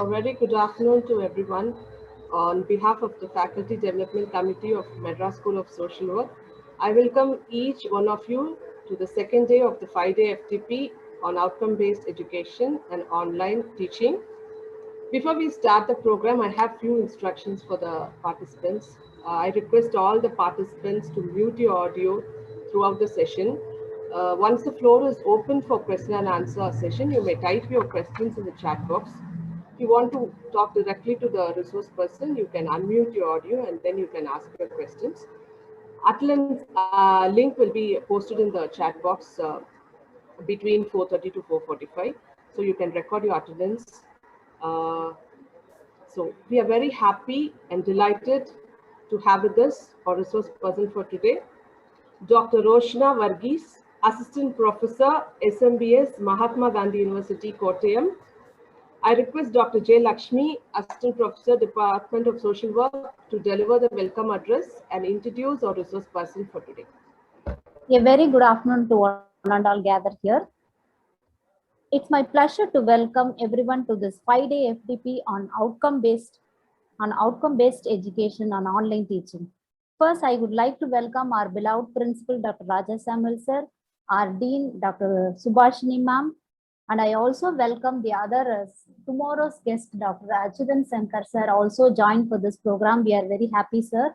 A very good afternoon to everyone. On behalf of the Faculty Development Committee of Madras School of Social Work, I welcome each one of you to the second day of the 5-day FTP on outcome-based education and online teaching. Before we start the program, I have few instructions for the participants. I request all the participants to mute your audio throughout the session. Once the floor is open for question and answer session, you may type your questions in the chat box. If you want to talk directly to the resource person, you can unmute your audio and then you can ask your questions. Attendance link will be posted in the chat box between 4:30 to 4:45, so you can record your attendance. So we are very happy and delighted to have with us our resource person for today, Dr. Roshna Varghese, Assistant Professor, SMBS, Mahatma Gandhi University, Kottayam. I request Dr. J. Lakshmi, Assistant Professor, Department of Social Work, to deliver the welcome address and introduce our resource person for today. A very good afternoon to one and all gathered here. It's my pleasure to welcome everyone to this 5-day FDP on outcome-based education and online teaching. First, I would like to welcome our beloved principal, Dr. Raja Samuel sir, our dean, Dr. Subhashini ma'am, and I also welcome the other tomorrow's guest, Dr. Achudan Sankar sir, also joined for this program. We are very happy, sir.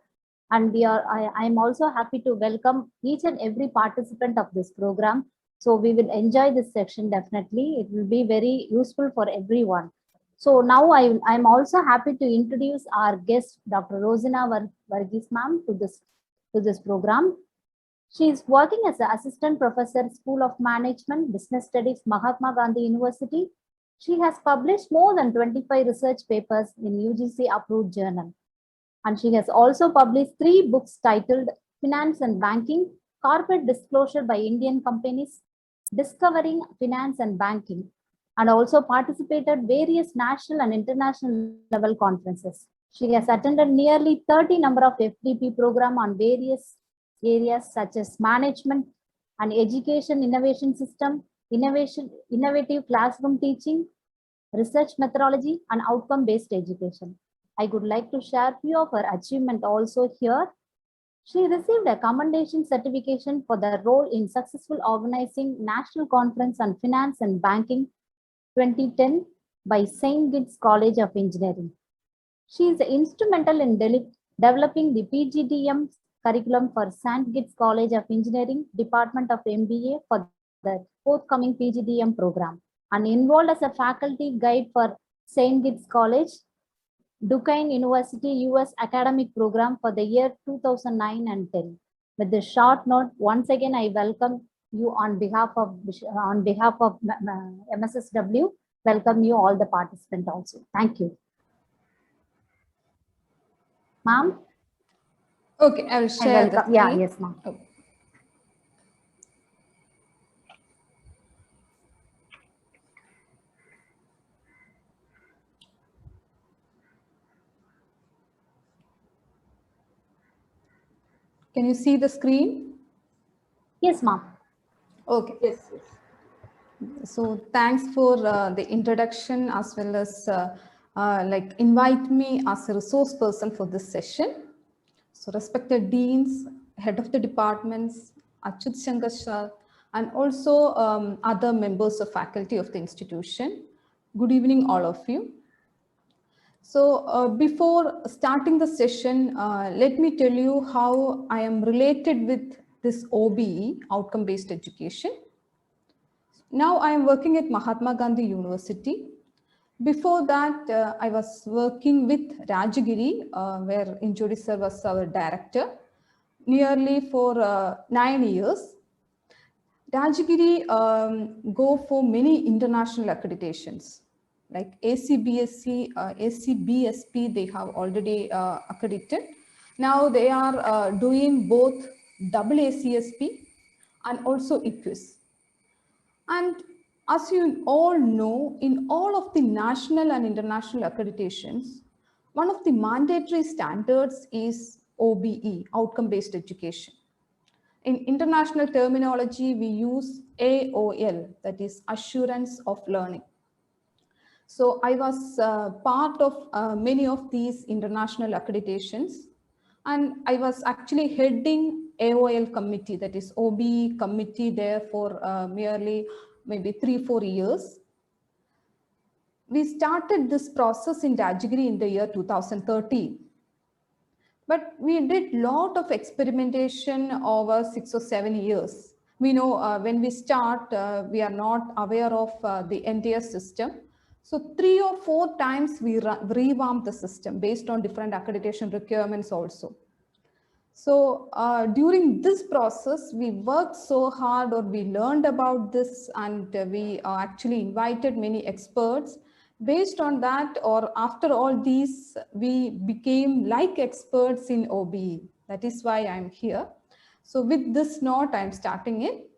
And I am also happy to welcome each and every participant of this program. So we will enjoy this section definitely. It will be very useful for everyone. So now I'm also happy to introduce our guest, Dr. Rosina Varghese ma'am, to this program. She is working as an assistant professor, School of Management, Business Studies, Mahatma Gandhi University. She has published more than 25 research papers in UGC approved journal. And she has also published 3 books titled Finance and Banking, Corporate Disclosure by Indian Companies, Discovering Finance and Banking, and also participated various national and international level conferences. She has attended nearly 30 number of FDP program on various areas such as management and education innovation system, innovative classroom teaching, research methodology, and outcome-based education. I would like to share few of her achievements also here. She received a commendation certification for the role in successful organizing National Conference on Finance and Banking 2010 by St. Gitt's College of Engineering. She is instrumental in developing the PGDM curriculum for St. Gitt's College of Engineering, Department of MBA for the forthcoming PGDM program, and involved as a faculty guide for St. Gitt's College, Duquesne University US academic program for the year 2009 and 10. With this short note, once again, I welcome you on behalf of MSSW. Welcome you all the participants also. Thank you. Ma'am? Okay, I will share the screen. Yeah, yes, ma'am. Okay. Can you see the screen? Yes, ma'am. Okay. Yes. So thanks for the introduction as well as invite me as a resource person for this session. So respected deans, head of the departments, Achyut Shankar sir, and also other members of faculty of the institution. Good evening, all of you. So before starting the session, let me tell you how I am related with this OBE, outcome-based education. Now I am working at Mahatma Gandhi University. Before that, I was working with Rajagiri, where Injodi sir was our director, nearly for 9 years. Rajagiri go for many international accreditations, like ACBSC, ACBSP, they have already accredited. Now they are doing both AACSP and also EQUIS. And as you all know, in all of the national and international accreditations, one of the mandatory standards is OBE, outcome-based education. In international terminology, we use AOL, that is assurance of learning. So I was part of many of these international accreditations, and I was actually heading AOL committee, that is OBE committee there for merely maybe 3-4 years. We started this process in Rajagiri in the year 2013. But we did a lot of experimentation over 6 or 7 years. We know when we start, we are not aware of the entire system. So 3 or 4 times we revamped the system based on different accreditation requirements also. So during this process, we worked so hard, or we learned about this, and we actually invited many experts. Based on that, or after all these, we became like experts in OBE. That is why I'm here. So with this note, I'm starting it.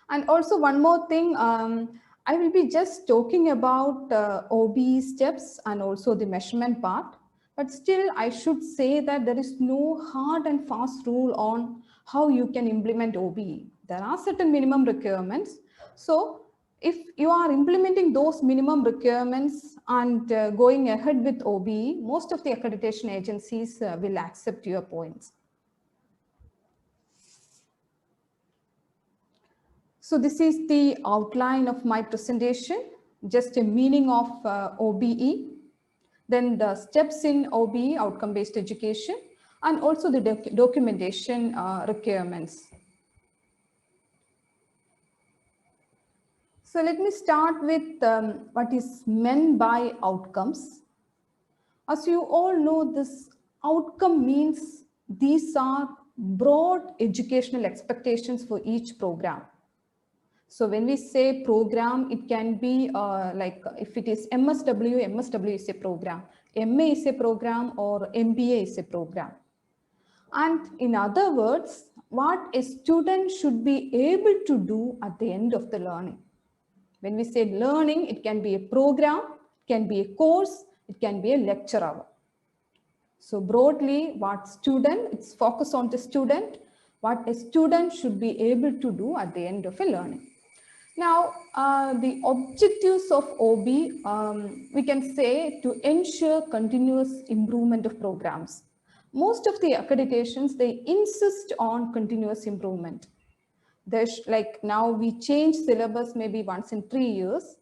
And also one more thing, I will be just talking about OBE steps and also the measurement part. But still, I should say that there is no hard and fast rule on how you can implement OBE. There are certain minimum requirements. So if you are implementing those minimum requirements and going ahead with OBE, most of the accreditation agencies will accept your points. So this is the outline of my presentation, just a meaning of OBE, then the steps in OBE, outcome-based education, and also the documentation requirements. So let me start with what is meant by outcomes. As you all know, this outcome means these are broad educational expectations for each program. So when we say program, it can be like if it is MSW, MSW is a program, MA is a program, or MBA is a program. And in other words, what a student should be able to do at the end of the learning. When we say learning, it can be a program, it can be a course, it can be a lecture hour. So broadly, what student, it's focused on the student, what a student should be able to do at the end of a learning. Now, the objectives of OB, we can say to ensure continuous improvement of programs. Most of the accreditations, they insist on continuous improvement. There's like now we change syllabus maybe once in 3 years.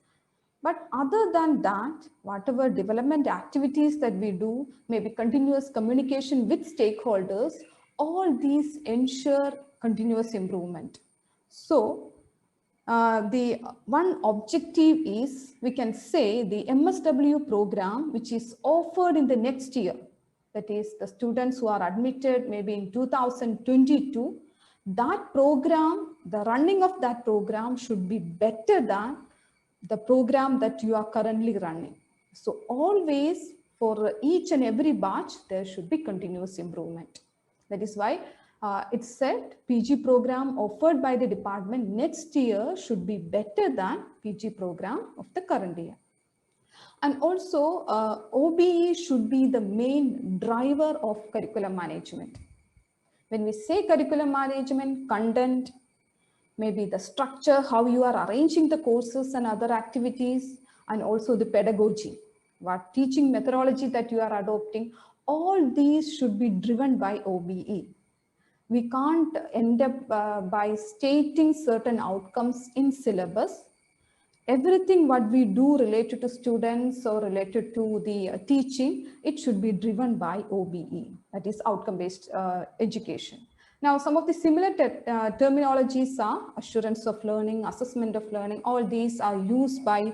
But other than that, whatever development activities that we do, maybe continuous communication with stakeholders, all these ensure continuous improvement. So the one objective is, we can say, the MSW program, which is offered in the next year. That is the students who are admitted maybe in 2022, that program, the running of that program should be better than the program that you are currently running. So always for each and every batch, there should be continuous improvement. That is why it's said PG program offered by the department next year should be better than PG program of the current year. And also OBE should be the main driver of curriculum management. When we say curriculum management, content, maybe the structure, how you are arranging the courses and other activities, and also the pedagogy, what teaching methodology that you are adopting, all these should be driven by OBE. We can't end up by stating certain outcomes in syllabus. Everything what we do related to students or related to the teaching, it should be driven by OBE, that is outcome-based education. Now, some of the similar terminologies are assurance of learning, assessment of learning. All these are used by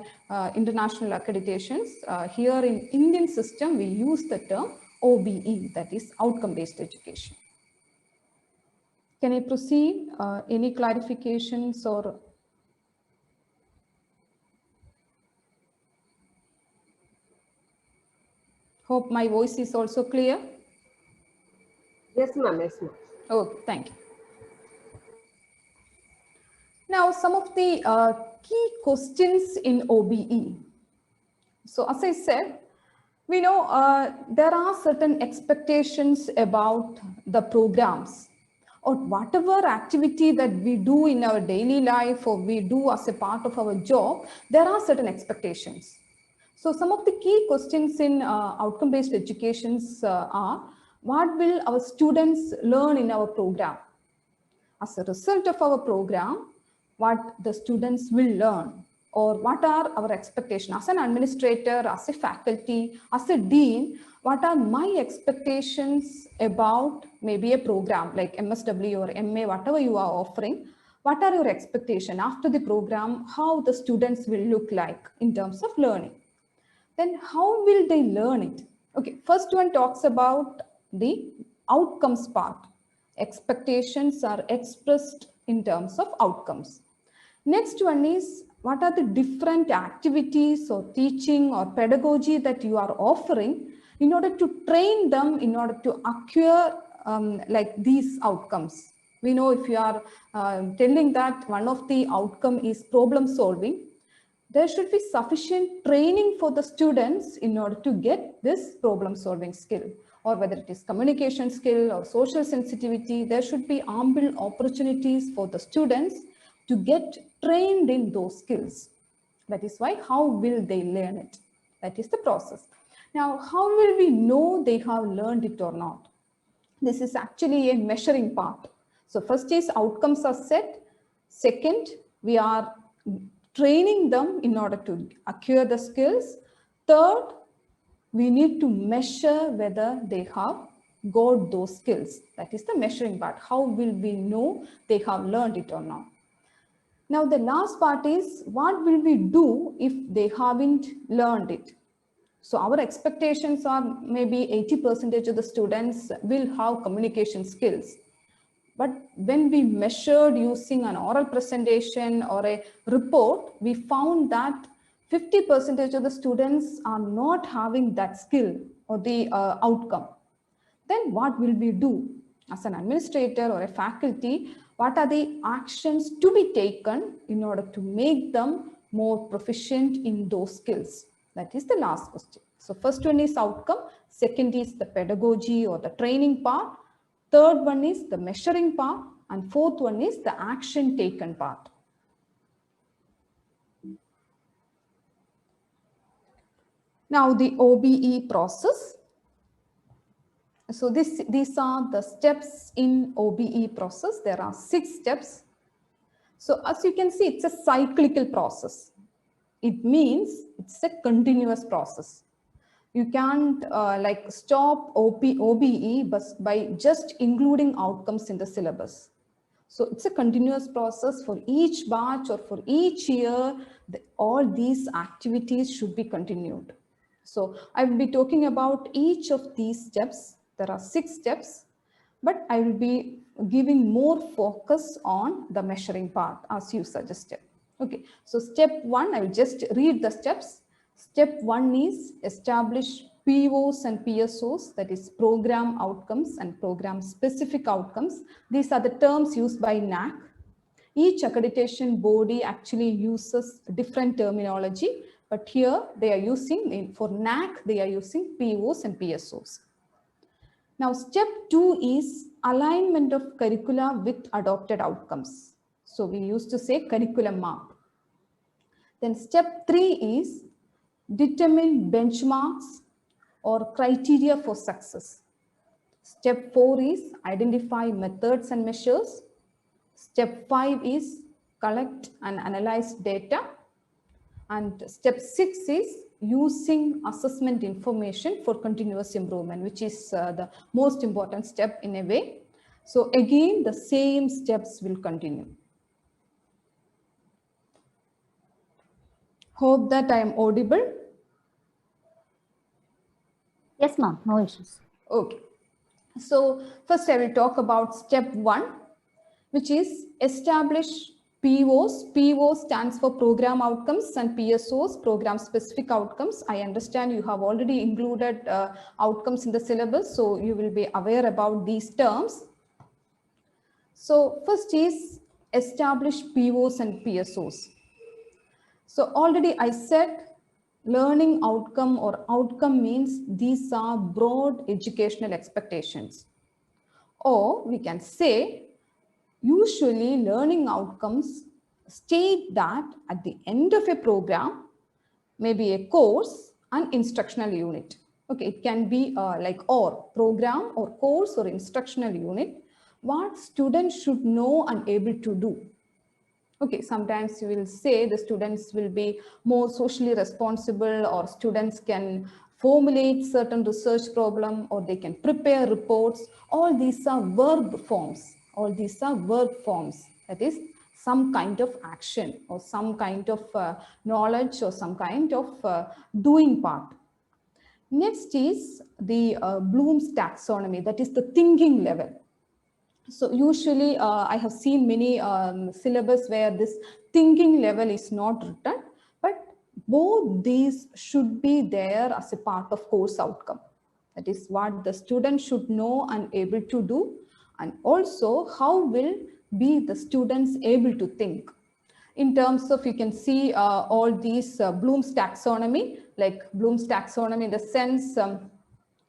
international accreditations. Here in Indian system, we use the term OBE, that is outcome-based education. Can I proceed? Any clarifications or? Hope my voice is also clear. Yes, ma'am. Yes, ma'am. Okay, thank you. Now, some of the key questions in OBE. So, as I said, we know there are certain expectations about the programs or whatever activity that we do in our daily life or we do as a part of our job. There are certain expectations. So some of the key questions in outcome-based educations are, what will our students learn in our program? As a result of our program, what the students will learn, or what are our expectations as an administrator, as a faculty, as a dean, what are my expectations about maybe a program like MSW or MA, whatever you are offering. What are your expectations after the program, how the students will look like in terms of learning? Then how will they learn it? Okay, first one talks about the outcomes part. Expectations are expressed in terms of outcomes. Next one is, what are the different activities or teaching or pedagogy that you are offering in order to train them in order to acquire like these outcomes. We know if you are telling that one of the outcome is problem solving, there should be sufficient training for the students in order to get this problem solving skill, or whether it is communication skill or social sensitivity, there should be ample opportunities for the students to get trained in those skills. That is why, how will they learn it? That is the process. Now, how will we know they have learned it or not? This is actually a measuring part. So first is outcomes are set. Second, we are training them in order to acquire the skills. Third, we need to measure whether they have got those skills. That is the measuring part. How will we know they have learned it or not? Now, the last part is, what will we do if they haven't learned it? So our expectations are maybe 80% of the students will have communication skills. But when we measured using an oral presentation or a report, we found that 50% of the students are not having that skill or the outcome. Then what will we do? As an administrator or a faculty, what are the actions to be taken in order to make them more proficient in those skills? That is the last question. So first one is outcome, second is the pedagogy or the training part, third one is the measuring part, and fourth one is the action taken part. Now the OBE process. So these are the steps in OBE process. There are 6 steps. So as you can see, it's a cyclical process. It means it's a continuous process. You can't like stop OBE by just including outcomes in the syllabus. So it's a continuous process for each batch or for each year. All these activities should be continued. So I will be talking about each of these steps. There are 6 steps, but I will be giving more focus on the measuring part as you suggested. Okay, so step 1, I will just read the steps. Step 1 is establish POs and PSOs, that is program outcomes and program specific outcomes. These are the terms used by NAAC. Each accreditation body actually uses different terminology, but here they are using, for NAAC, they are using POs and PSOs. Now, step 2 is alignment of curricula with adopted outcomes. So we used to say curriculum map. Then step 3 is determine benchmarks or criteria for success. Step 4 is identify methods and measures. Step 5 is collect and analyze data. And step 6 is using assessment information for continuous improvement, which is the most important step in a way. So again, the same steps will continue. Hope that I am audible. Yes, ma'am, no issues. Okay. So first I will talk about step 1, which is establish POs. PO stands for program outcomes and PSOs, program specific outcomes. I understand you have already included outcomes in the syllabus, so you will be aware about these terms. So first is establish POs and PSOs. So already I said learning outcome or outcome means these are broad educational expectations. Or we can say, usually learning outcomes state that at the end of a program, maybe a course and instructional unit. Okay, it can be like or program or course or instructional unit, what students should know and able to do. Okay, sometimes you will say the students will be more socially responsible, or students can formulate certain research problem, or they can prepare reports. All these are verb forms. All these are verb forms. That is some kind of action or some kind of knowledge or some kind of doing part. Next is the Bloom's taxonomy, that is the thinking level. So usually I have seen many syllabus where this thinking level is not written, but both these should be there as a part of course outcome. That is what the student should know and able to do, and also how will be the students able to think. In terms of, you can see all these Bloom's taxonomy, like Bloom's taxonomy in the sense,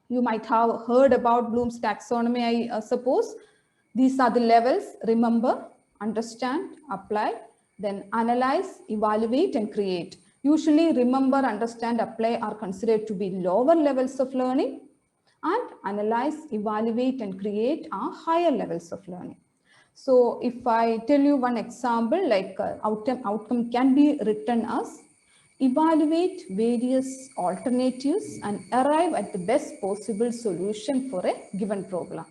you might have heard about Bloom's taxonomy, I suppose. These are the levels: remember, understand, apply, then analyze, evaluate, and create. Usually remember, understand, apply are considered to be lower levels of learning, and analyze, evaluate, and create are higher levels of learning. So if I tell you one example, like outcome can be written as evaluate various alternatives and arrive at the best possible solution for a given problem.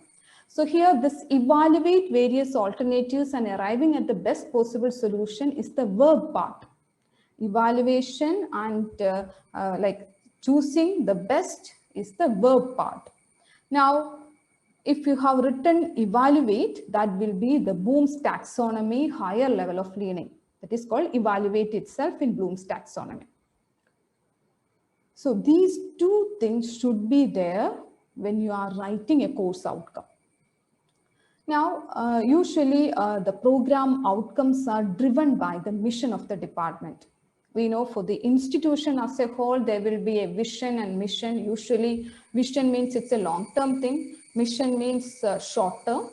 So here this evaluate various alternatives and arriving at the best possible solution is the verb part. Evaluation and like choosing the best is the verb part. Now, if you have written evaluate, that will be the Bloom's taxonomy higher level of learning. That is called evaluate itself in Bloom's taxonomy. So these two things should be there when you are writing a course outcome. Now, usually the program outcomes are driven by the mission of the department. We know for the institution as a whole, there will be a vision and mission. Usually vision means it's a long-term thing. Mission means short-term.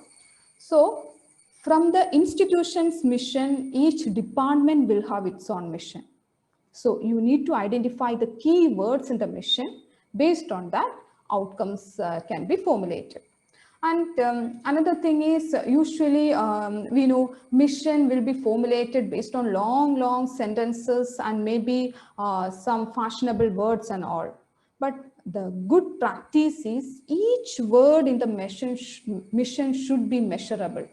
So from the institution's mission, each department will have its own mission. So you need to identify the key words in the mission. Based on that, outcomes can be formulated. And another thing is usually we know mission will be formulated based on long sentences and maybe some fashionable words and all. But the good practice is each word in the mission should be measurable.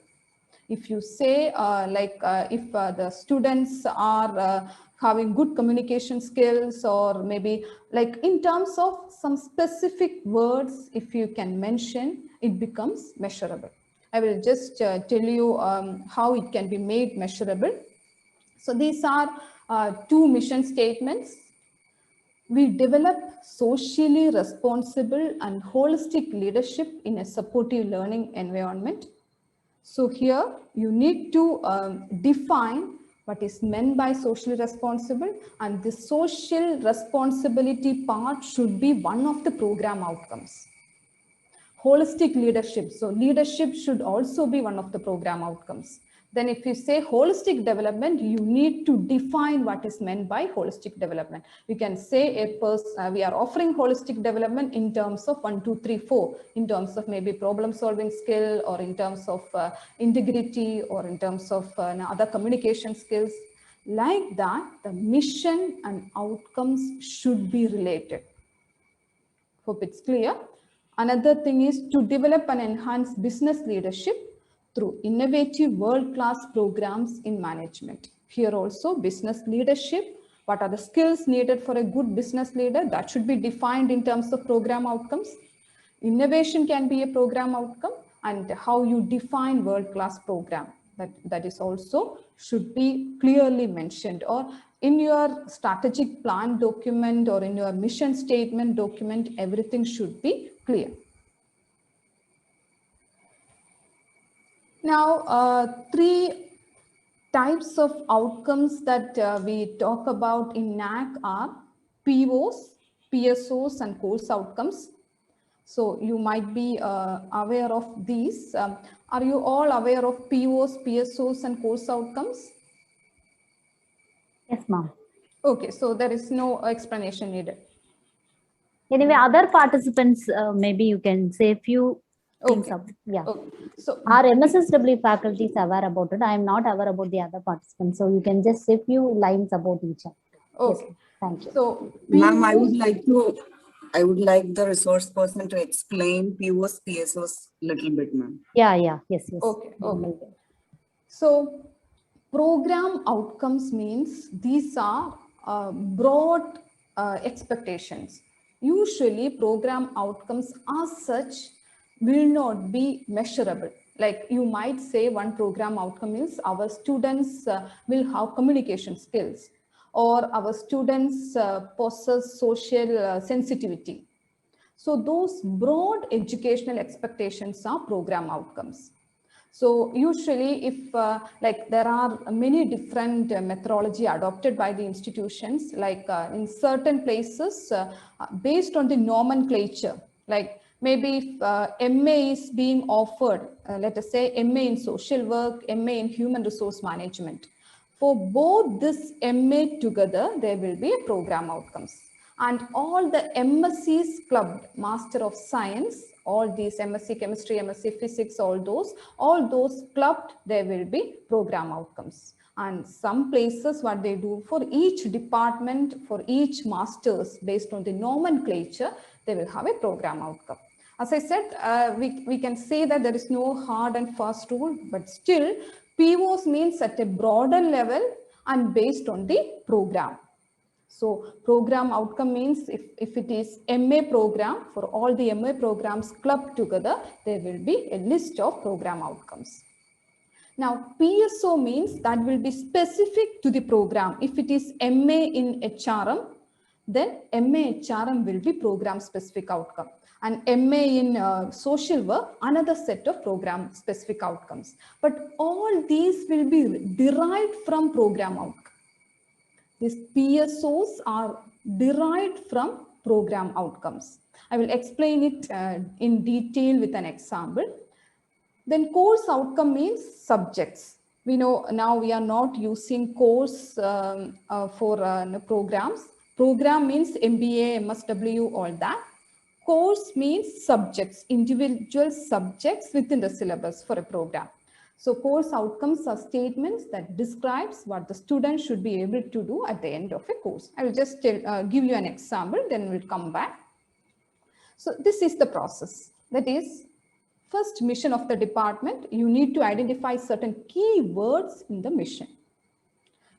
If you say if the students are having good communication skills, or maybe like in terms of some specific words, if you can mention, it becomes measurable. I will just tell you how it can be made measurable. So these are two mission statements. We develop socially responsible and holistic leadership in a supportive learning environment. So here you need to define what is meant by socially responsible, and the social responsibility part should be one of the program outcomes. Holistic leadership, so leadership should also be one of the program outcomes. Then if you say holistic development, you need to define what is meant by holistic development. You can say we are offering holistic development in terms of 1, 2, 3, 4, in terms of maybe problem solving skill, or in terms of integrity, or in terms of other communication skills. Like that, the mission and outcomes should be related. Hope it's clear. Another thing is to develop and enhance business leadership through innovative world-class programs in management. Here also business leadership, what are the skills needed for a good business leader, that should be defined in terms of program outcomes. Innovation can be a program outcome, and how you define world-class program, that is also should be clearly mentioned, or in your strategic plan document or in your mission statement document, everything should be clear. Now, three types of outcomes that we talk about in NAAC are POs, PSOs, and course outcomes. So you might be aware of these. Are you all aware of POs, PSOs, and course outcomes? Yes, ma'am. Okay, so there is no explanation needed. Anyway, other participants, maybe you can say a few things. Okay. Yeah. Okay. So Our MSSW faculty is aware about it. I am not aware about the other participants. So you can just say a few lines about each other. okay. Yes, thank you. So Ma'am, I POs, would like the resource person to explain POs, PSOs little bit, ma'am. Yeah, yes. okay. So program outcomes means these are broad expectations. Usually program outcomes as such will not be measurable. Like you might say one program outcome is our students will have communication skills, or our students possess social sensitivity. So those broad educational expectations are program outcomes. So usually if like there are many different methodology adopted by the institutions, like in certain places based on the nomenclature, like maybe if MA is being offered, let us say MA in social work, MA in human resource management. For both this MA together, there will be a program outcomes. And all the MSCs clubbed, Master of Science, all these MSc Chemistry, MSc Physics, all those clubbed, there will be program outcomes. And some places what they do for each department, for each masters, based on the nomenclature, they will have a program outcome. As I said, we can say that there is no hard and fast rule, but still POs means at a broader level and based on the program. So program outcome means if it is MA program, for all the MA programs clubbed together, there will be a list of program outcomes. Now, PSO means that will be specific to the program. If it is MA in HRM, then MA HRM will be program specific outcome. And MA in social work, another set of program specific outcomes. But all these will be derived from program outcome. These PSOs are derived from program outcomes. I will explain it in detail with an example. Then course outcome means subjects. We know now we are not using course for programs. Program means MBA, MSW, all that. Course means subjects, individual subjects within the syllabus for a program. So course outcomes are statements that describes what the student should be able to do at the end of a course. I will just give you an example, then we'll come back. So this is the process. That is, first mission of the department, you need to identify certain key words in the mission.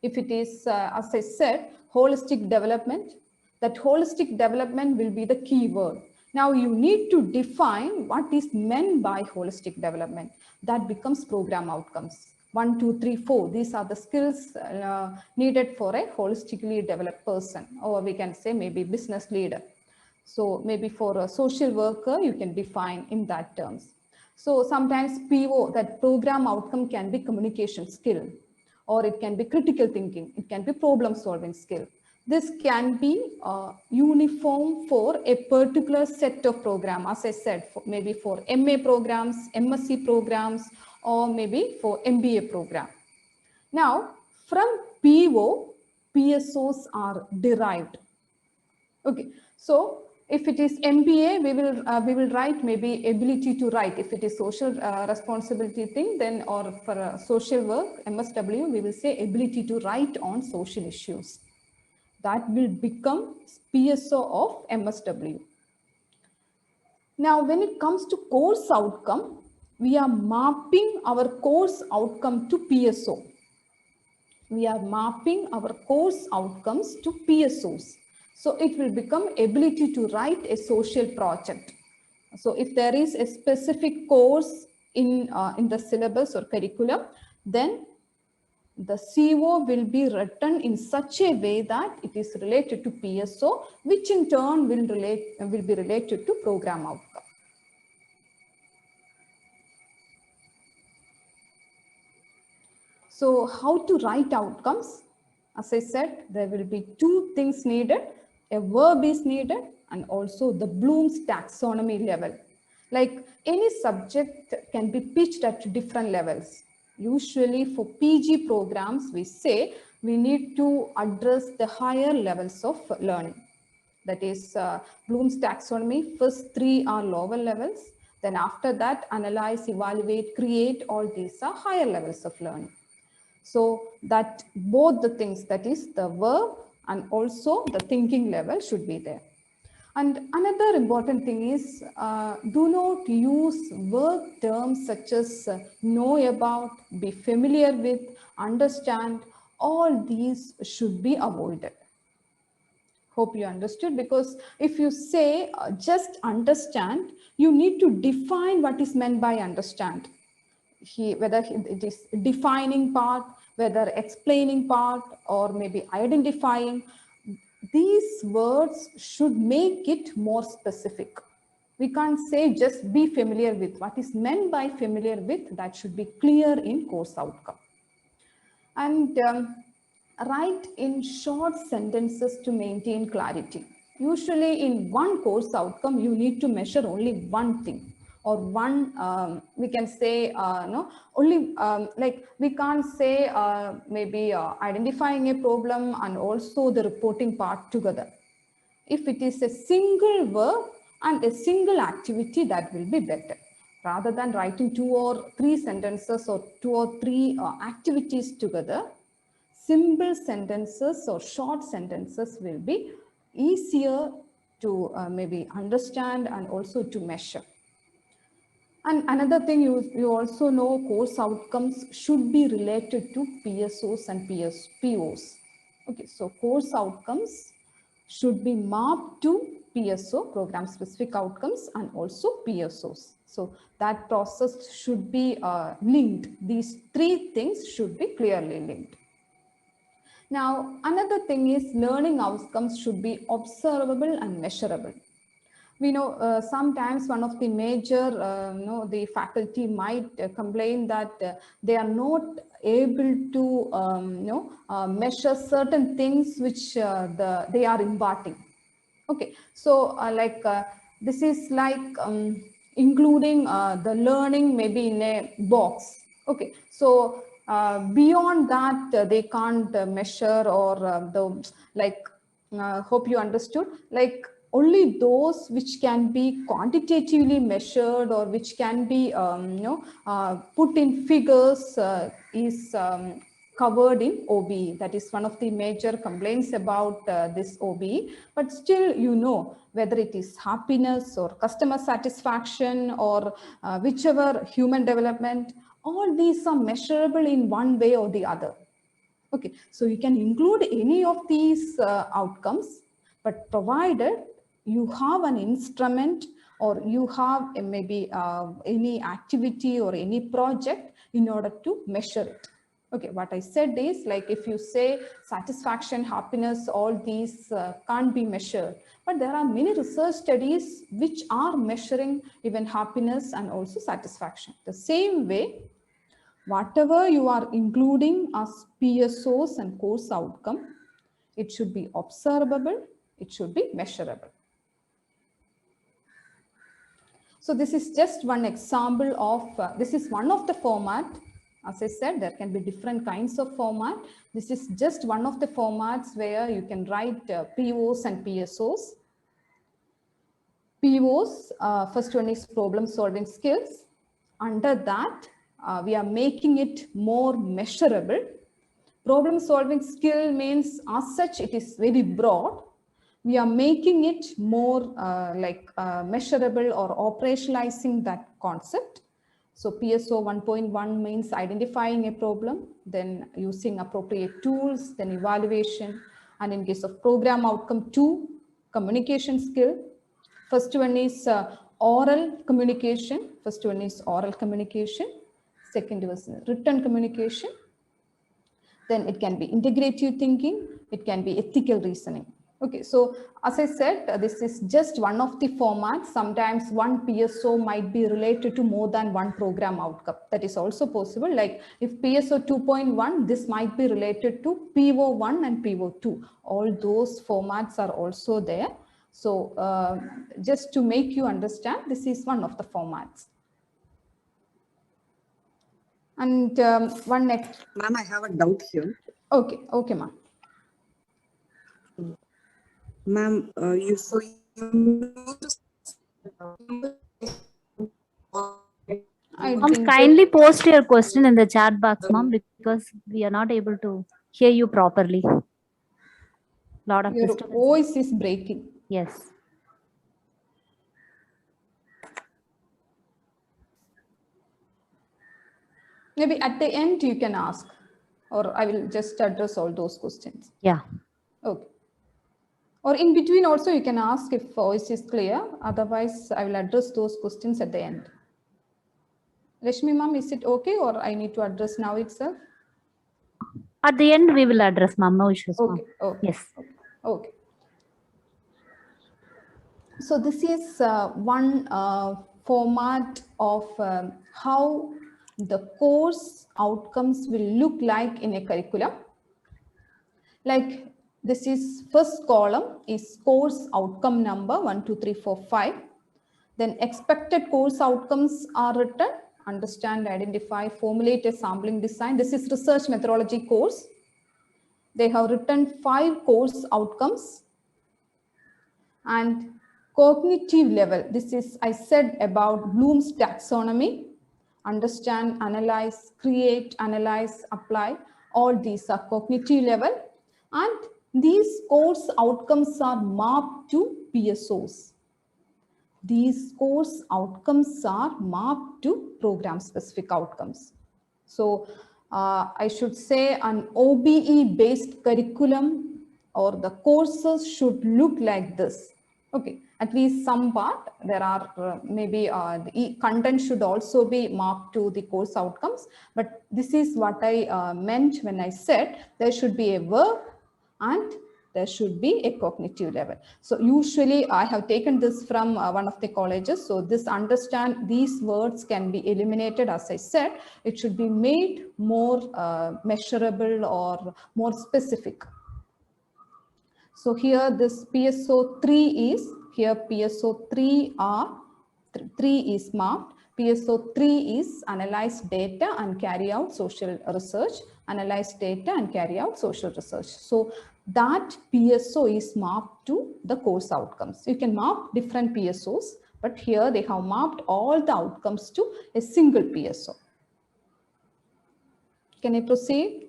If it is, as I said, holistic development, that holistic development will be the key word. Now you need to define what is meant by holistic development. That becomes program outcomes. 1, 2, 3, 4. These are the skills needed for a holistically developed person, or we can say maybe business leader. So maybe for a social worker, you can define in that terms. So sometimes PO, that program outcome, can be communication skill, or it can be critical thinking, it can be problem solving skill. This can be uniform for a particular set of program, as I said, maybe for MA programs, MSc programs, or maybe for MBA program. Now, from PO, PSOs are derived. Okay, so if it is MBA, we will write maybe ability to write. If it is social responsibility thing, then, or for social work, MSW, we will say ability to write on social issues. That will become PSO of MSW. Now, when it comes to course outcome, we are mapping our course outcome to PSO. We are mapping our course outcomes to PSOs. So it will become ability to write a social project. So if there is a specific course in the syllabus or curriculum, then the CO will be written in such a way that it is related to PSO, which in turn will be related to program outcome. So how to write outcomes? As I said, there will be two things needed. A verb is needed, and also the Bloom's taxonomy level. Like any subject can be pitched at different levels. usually for PG programs, we say we need to address the higher levels of learning. That is Bloom's taxonomy. First 3 are lower levels. Then after that, analyze, evaluate, create, all these are higher levels of learning. So that both the things, that is the verb and also the thinking level, should be there. And another important thing is do not use verb terms such as know about, be familiar with, understand. All these should be avoided. Hope you understood, because if you say just understand, you need to define what is meant by understand. Whether it is defining part, whether explaining part, or maybe identifying. These words should make it more specific. We can't say just be familiar with. What is meant by familiar with, that should be clear in course outcome. And write in short sentences to maintain clarity. Usually in one course outcome, you need to measure only one thing, or one, we can say, no, only like we can't say maybe identifying a problem and also the reporting part together. If it is a single verb and a single activity, that will be better. Rather than writing 2 or 3 sentences or 2 or 3 activities together, simple sentences or short sentences will be easier to maybe understand and also to measure. And another thing, you also know course outcomes should be related to PSOs and POs. Okay, so course outcomes should be mapped to PSO, program specific outcomes, and also PSOs. So that process should be linked. These 3 things should be clearly linked. Now, another thing is learning outcomes should be observable and measurable. We know sometimes one of the major, the faculty might complain that they are not able to measure certain things which they are imparting. Okay, so this is like including the learning maybe in a box. Okay, so beyond that they can't measure, or hope you understood, like only those which can be quantitatively measured or which can be put in figures is covered in OBE. That is one of the major complaints about this OBE. But still, you know, whether it is happiness or customer satisfaction or whichever human development, all these are measurable in one way or the other. Okay, so you can include any of these outcomes, but provided you have an instrument or you have maybe any activity or any project in order to measure it. Okay, what I said is, like, if you say satisfaction, happiness, all these can't be measured, but there are many research studies which are measuring even happiness and also satisfaction. The same way, whatever you are including as PSOs and course outcome, it should be observable, it should be measurable. So this is just one example of, this is one of the format. As I said, there can be different kinds of format. This is just one of the formats where you can write POs and PSOs. POs, first one is problem solving skills. Under that, we are making it more measurable. Problem solving skill means as such, it is very broad. We are making it more measurable or operationalizing that concept. So PSO 1.1 means identifying a problem, then using appropriate tools, then evaluation. And in case of program outcome 2, communication skill. First one is oral communication. First one is oral communication. Second was written communication. Then it can be integrative thinking. It can be ethical reasoning. Okay, so as I said, this is just one of the formats. Sometimes one PSO might be related to more than one program outcome. That is also possible. Like if PSO 2.1, this might be related to PO1 and PO2. All those formats are also there. So just to make you understand, this is one of the formats. And one next. Ma'am, I have a doubt here. Okay, okay, ma'am. Ma'am, you I Mom, didn't kindly post your question in the chat box, Mom, because we are not able to hear you properly. Lot of Your disturbance. voice is breaking. Yes. Maybe at the end you can ask, or I will just address all those questions. Yeah. Okay. Or in between also you can ask if voice is clear. Otherwise, I will address those questions at the end. Rashmi ma'am, is it okay or I need to address now itself? At the end, we will address, Mom. No issues, Mom. Okay, okay. Yes. Okay. So this is one format of how the course outcomes will look like in a curriculum. Like this is first column is course outcome number 1, 2, 3, 4, 5. Then expected course outcomes are written. Understand, identify, formulate a sampling design. This is research methodology course. They have written 5 course outcomes. And cognitive level, this is I said about Bloom's taxonomy. Understand, analyze, create, analyze, apply. All these are cognitive level. And these course outcomes are mapped to PSOs. These course outcomes are mapped to program specific outcomes. So I should say an OBE based curriculum or the courses should look like this. Okay, at least some part there are maybe the content should also be mapped to the course outcomes. But this is what I meant when I said there should be a verb and there should be a cognitive level. So usually I have taken this from one of the colleges. So this understand these words can be eliminated. As I said, it should be made more measurable or more specific. So here this PSO 3 is, here PSO 3 is marked. PSO 3 is analyze data and carry out social research, analyze data and carry out social research. So that PSO is mapped to the course outcomes. You can map different PSOs, but here they have mapped all the outcomes to a single PSO. Can I proceed?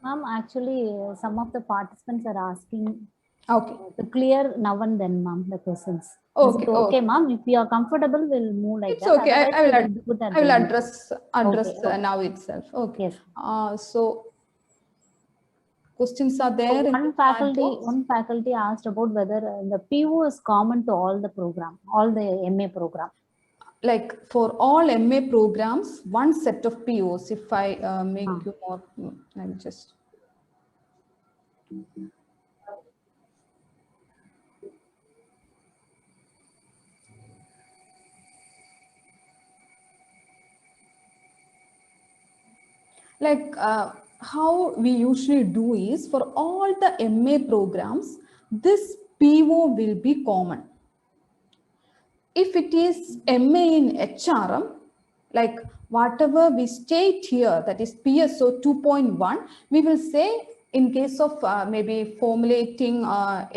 Ma'am, actually, some of the participants are asking Okay. to clear now and then, Ma'am, the questions. Okay. Okay, Ma'am. If you are comfortable, we'll move like it's that. Okay. I will address Okay. now itself. Okay. Yes. So questions are there. So one faculty asked about whether the PO is common to all the program, all the MA program. Like for all MA programs, one set of POs. If I make you more, I'm just. Like how we usually do is for all the MA programs, this PO will be common. If it is MA in HRM, like whatever we state here, that is PSO 2.1, we will say in case of maybe formulating a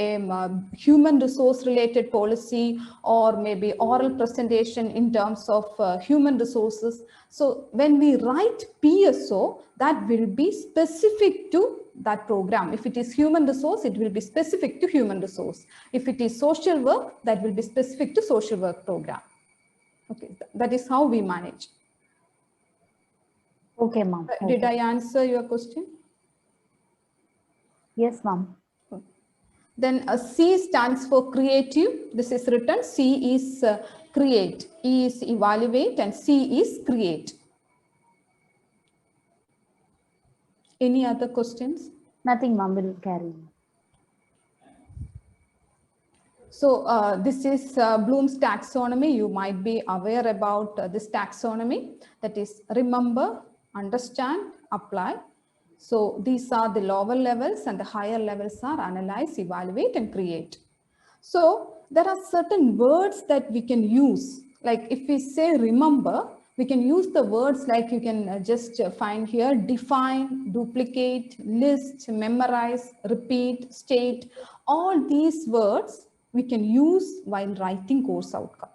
human resource related policy or maybe oral presentation in terms of human resources. So when we write PSO, that will be specific to that program. If it is human resource, it will be specific to human resource. If it is social work, that will be specific to social work program. Okay, that is how we manage. Okay, Ma'am. Did I answer your question? Yes, Ma'am. Then C stands for creative. This is written. C is create, E is evaluate, and C is create. Any other questions? Nothing, Ma'am. Will carry. So this is Bloom's taxonomy. You might be aware about this taxonomy. That is remember, understand, apply. So these are the lower levels and the higher levels are analyze, evaluate, and create. So there are certain words that we can use. Like if we say remember, We can use the words like you can just find here: define, duplicate, list, memorize, repeat, state. All these words we can use while writing course outcome.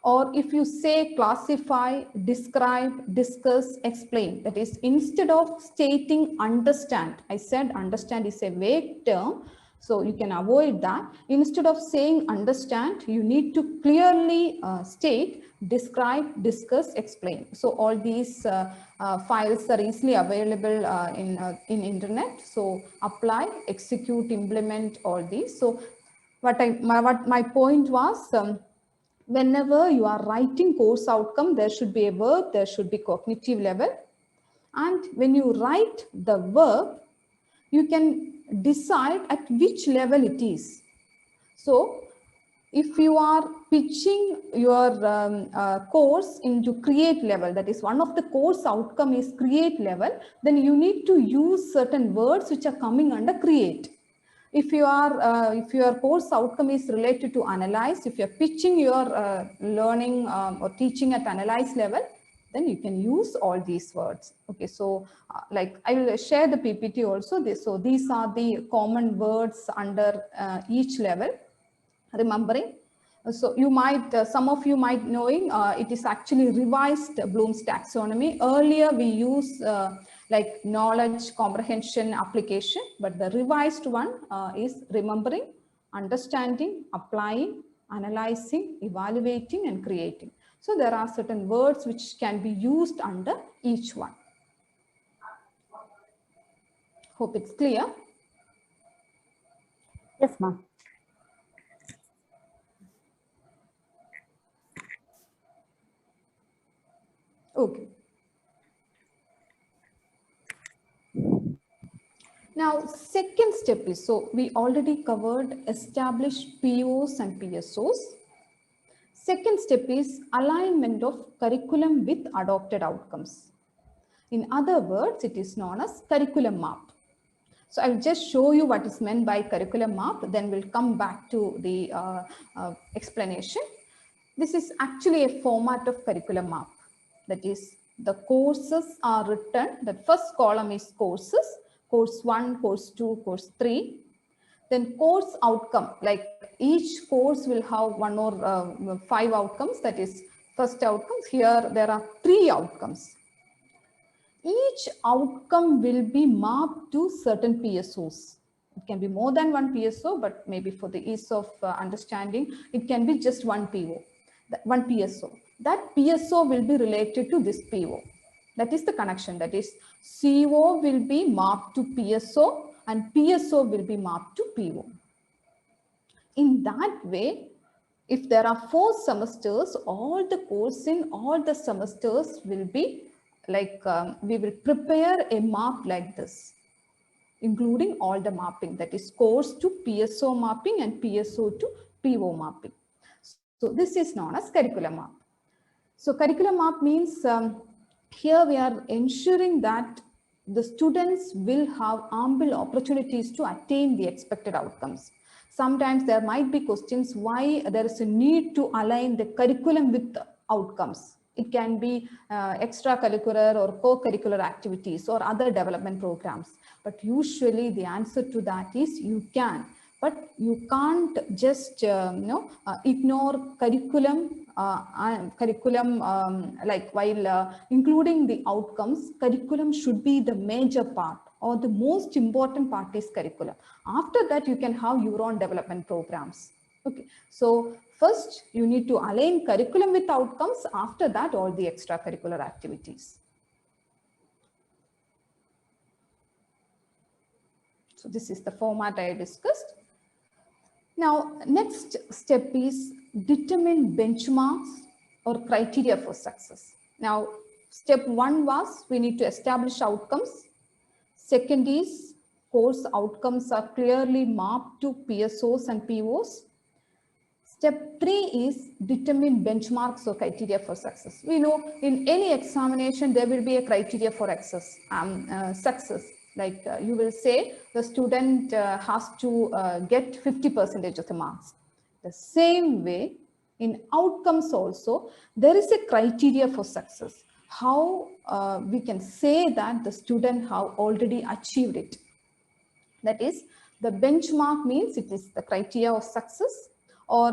Or if you say classify, describe, discuss, explain, that is, instead of stating understand, I said understand is a vague term, so you can avoid that. Instead of saying understand, you need to clearly state describe, discuss, explain. So all these files are easily available in internet. So apply, execute, implement all these. So what my point was, whenever you are writing course outcome, there should be a verb, there should be cognitive level. And when you write the verb, you can decide at which level it is. So if you are pitching your course into create level, that is one of the course outcome is create level, then you need to use certain words which are coming under create. If your course outcome is related to analyze, if you're pitching your learning or teaching at analyze level, then you can use all these words. Okay, so like I will share the PPT also. So these are the common words under each level. Remembering. So you might, some of you might knowing, it is actually revised Bloom's taxonomy. Earlier we use like knowledge, comprehension, application, but the revised one is remembering, understanding, applying, analyzing, evaluating, and creating. So there are certain words which can be used under each one. Hope it's clear. Yes, ma'am. Okay. Now, second step is, so we already covered established POs and PSOs. Second step is alignment of curriculum with adopted outcomes. In other words, it is known as curriculum map. So I'll just show you what is meant by curriculum map, then we'll come back to the explanation. This is actually a format of curriculum map. That is, the courses are written. The first column is courses, course 1, course 2, course 3. Then course outcome, like each course will have 1 or 5 outcomes. That is first outcomes. Here there are 3 outcomes. Each outcome will be mapped to certain PSOs. It can be more than one PSO, but maybe for the ease of understanding, it can be just one PO, one PSO. That PSO will be related to this PO. That is the connection. That is, CO will be mapped to PSO and PSO will be mapped to PO. In that way, if there are 4 semesters, all the course in all the semesters will be like, we will prepare a map like this, including all the mapping, that is course to PSO mapping and PSO to PO mapping. So this is known as curriculum map. So curriculum map means here we are ensuring that the students will have ample opportunities to attain the expected outcomes. Sometimes there might be questions why there is a need to align the curriculum with the outcomes. It can be extracurricular or co-curricular activities or other development programs. But usually the answer to that is you can. But you can't just ignore curriculum, like while including the outcomes. Curriculum should be the major part, or the most important part is curriculum. After that, you can have your own development programs. Okay, so first you need to align curriculum with outcomes. After that, all the extracurricular activities. So this is the format I discussed. Now, next step is determine benchmarks or criteria for success. Now, step 1 was we need to establish outcomes. Second is course outcomes are clearly mapped to PSOs and POs. Step 3 is determine benchmarks or criteria for success. We know in any examination, there will be a criteria for success. Like you will say the student has to get 50% of the marks. The same way, In outcomes also, there is a criteria for success. How we can say that the student have already achieved it. That is, the benchmark means it is the criteria of success, or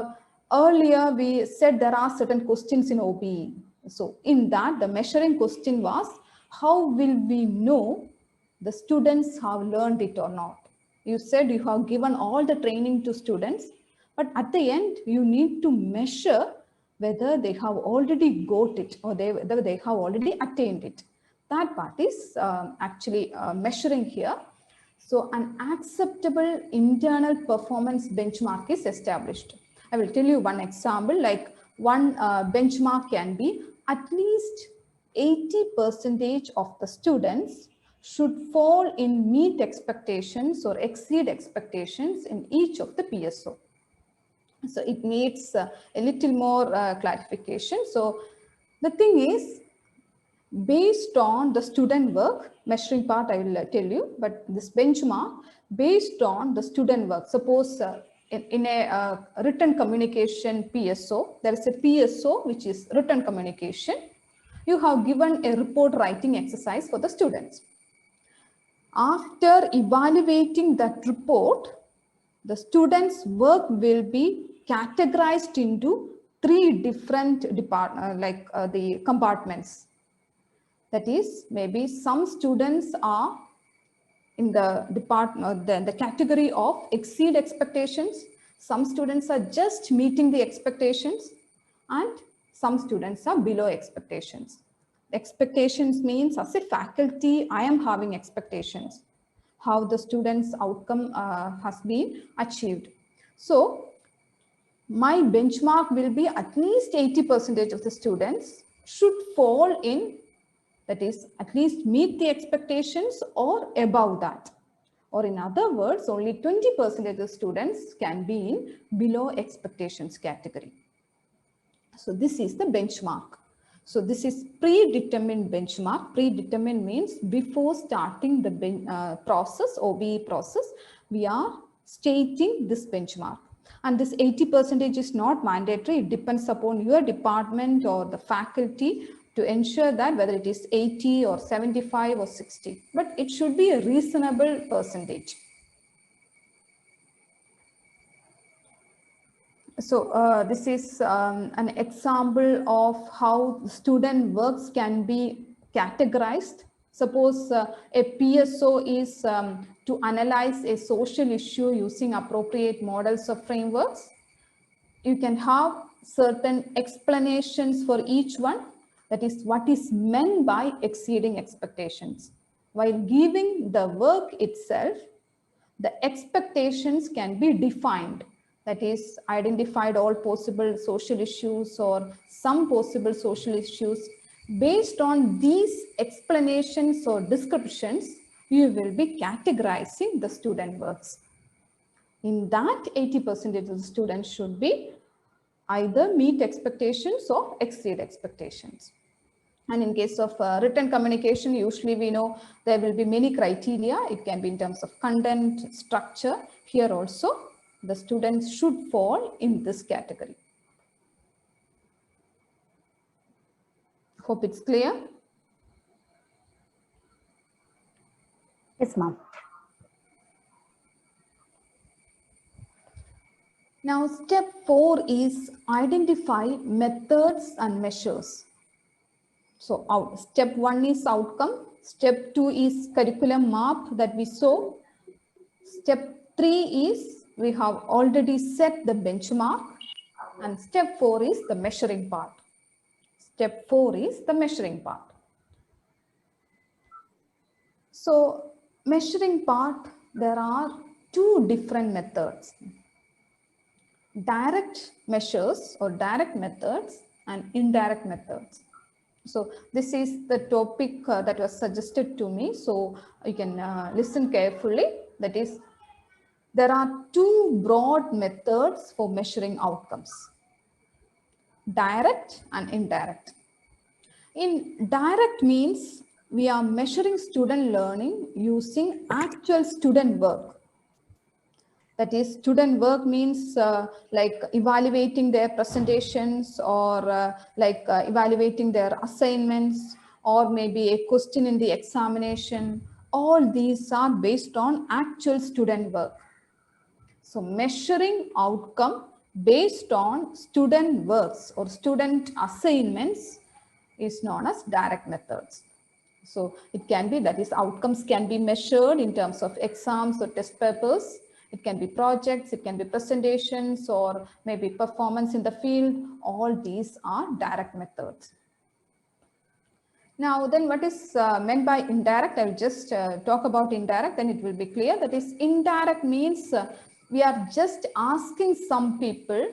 earlier we said there are certain questions in OBE. So in that, the measuring question was, how will we know the students have learned it or not? You said you have given all the training to students, but at the end, you need to measure whether they have already got it or whether they have already attained it. That part is actually measuring here. So an acceptable internal performance benchmark is established. I will tell you one example, like one benchmark can be at least 80% of the students should fall in meet expectations or exceed expectations in each of the PSO. So it needs a little more clarification. So the thing is, based on the student work, measuring part I will tell you, but this benchmark based on the student work. Suppose in a written communication PSO, there is a PSO which is written communication. You have given a report writing exercise for the students. After evaluating that report, the students' work will be categorized into 3 different the compartments. That is, maybe some students are in the department, the category of exceed expectations. Some students are just meeting the expectations, and some students are below expectations. Expectations means as a faculty, I am having expectations, how the students' outcome has been achieved. So my benchmark will be at least 80% of the students should fall in, that is, at least meet the expectations or above that. Or in other words, only 20% of the students can be in below expectations category. So this is the benchmark. So this is predetermined benchmark. Predetermined means before starting the process, OBE process, we are stating this benchmark. And this 80% is not mandatory. It depends upon your department or the faculty to ensure that whether it is 80 or 75 or 60, but it should be a reasonable percentage. So this is an example of how student works can be categorized. Suppose a PSO is to analyze a social issue using appropriate models or frameworks. You can have certain explanations for each one. That is what is meant by exceeding expectations. While giving the work itself, the expectations can be defined. That is, identified all possible social issues or some possible social issues. Based on these explanations or descriptions, you will be categorizing the student works. In that, 80% of the students should be either meet expectations or exceed expectations. And in case of written communication, usually we know there will be many criteria. It can be in terms of content, structure. Here also, the students should fall in this category. Hope it's clear. Yes, ma'am. Now, step 4 is identify methods and measures. So step 1 is outcome. Step 2 is curriculum map that we saw. Step 3 is we have already set the benchmark. And step 4 is the measuring part. Step 4 is the measuring part. So measuring part, there are 2 different methods. Direct measures or direct methods and indirect methods. So this is the topic that was suggested to me. So you can listen carefully. That is, there are 2 broad methods for measuring outcomes: direct and indirect. In direct means we are measuring student learning using actual student work. That is, student work means like evaluating their presentations or evaluating their assignments, or maybe a question in the examination. All these are based on actual student work. So measuring outcome based on student works or student assignments is known as direct methods. So it can be, that is, outcomes can be measured in terms of exams or test papers. It can be projects, it can be presentations, or maybe performance in the field. All these are direct methods. Now, then what is meant by indirect? I will just talk about indirect, then it will be clear. That is, indirect means we are just asking some people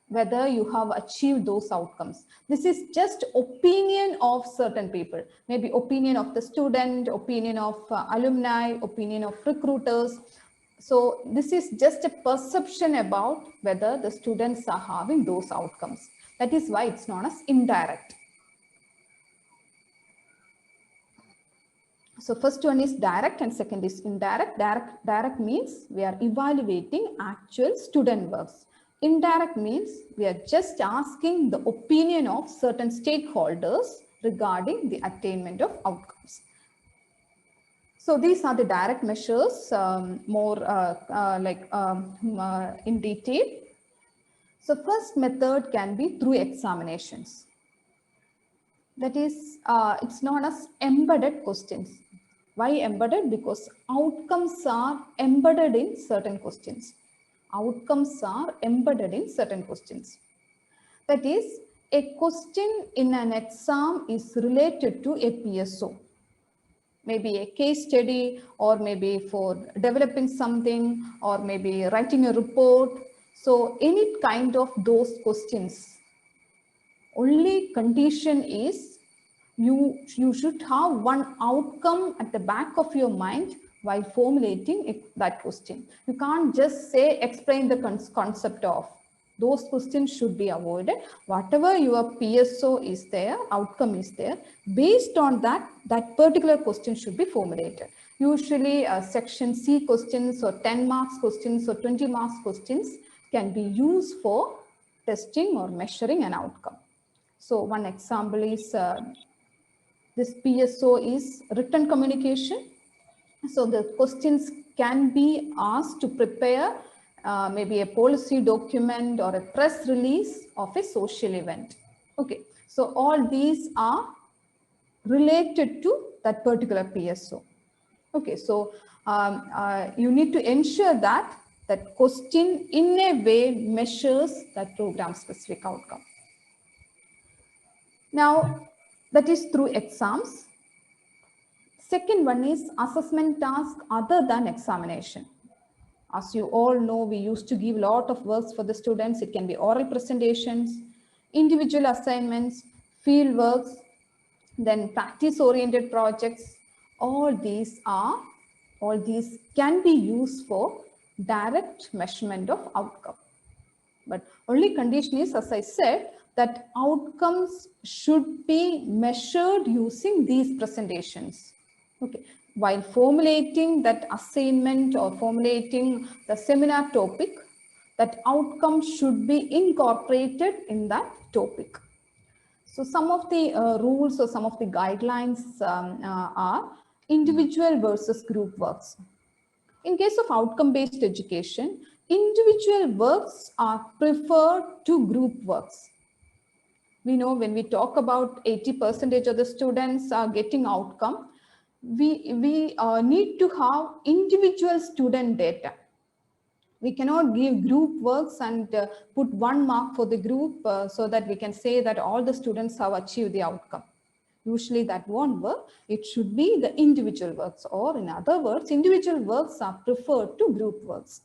whether you have achieved those outcomes. This is just opinion of certain people, maybe opinion of the student, opinion of alumni, opinion of recruiters. So this is just a perception about whether the students are having those outcomes. That is why it's known as indirect. So first one is direct and second is indirect. Direct means we are evaluating actual student works. Indirect means we are just asking the opinion of certain stakeholders regarding the attainment of outcomes. So these are the direct measures, in detail. So first method can be through examinations. That is, it's known as embedded questions. Why embedded? Because outcomes are embedded in certain questions. Outcomes are embedded in certain questions. That is, a question in an exam is related to a PSO. Maybe a case study, or maybe for developing something, or maybe writing a report. So any kind of those questions, only condition is you should have one outcome at the back of your mind while formulating that question. You can't just say, explain the concept of. Those questions should be avoided. Whatever your PSO is there, outcome is there, based on that particular question should be formulated. Usually section C questions or 10 marks questions or 20 marks questions can be used for testing or measuring an outcome. So one example is this PSO is written communication. So the questions can be asked to prepare maybe a policy document or a press release of a social event. Okay, so all these are related to that particular PSO. Okay, so you need to ensure that that question in a way measures that program specific outcome. Now, that is through exams. Second one is assessment task other than examination. As you all know, we used to give a lot of works for the students. It can be oral presentations, individual assignments, field works, then practice-oriented projects. All these can be used for direct measurement of outcome. But only condition is, as I said, that outcomes should be measured using these presentations. Okay, while formulating that assignment or formulating the seminar topic, that outcome should be incorporated in that topic. So some of the rules or some of the guidelines are individual versus group works. In case of outcome-based education, individual works are preferred to group works. We know when we talk about 80% of the students are getting outcome, we need to have individual student data. We cannot give group works and put 1 mark for the group so that we can say that all the students have achieved the outcome. Usually that won't work. It should be the individual works, or in other words, individual works are preferred to group works.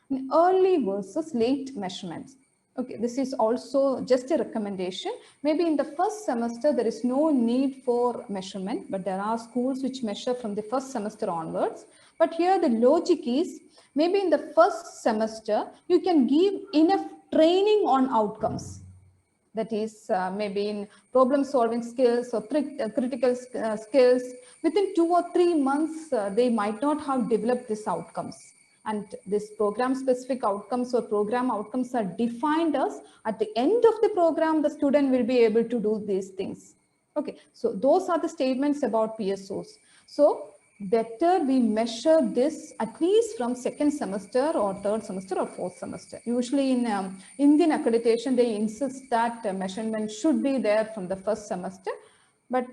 And early versus late measurements. Okay, this is also just a recommendation. Maybe in the first semester, there is no need for measurement, but there are schools which measure from the first semester onwards. But here the logic is, maybe in the first semester, you can give enough training on outcomes. That is maybe in problem solving skills or critical skills. Within 2 or 3 months, they might not have developed these outcomes. And this program specific outcomes or program outcomes are defined as at the end of the program, the student will be able to do these things. Okay, so those are the statements about PSOs. So better we measure this at least from second semester or third semester or fourth semester. Usually in Indian accreditation, they insist that measurement should be there from the first semester. But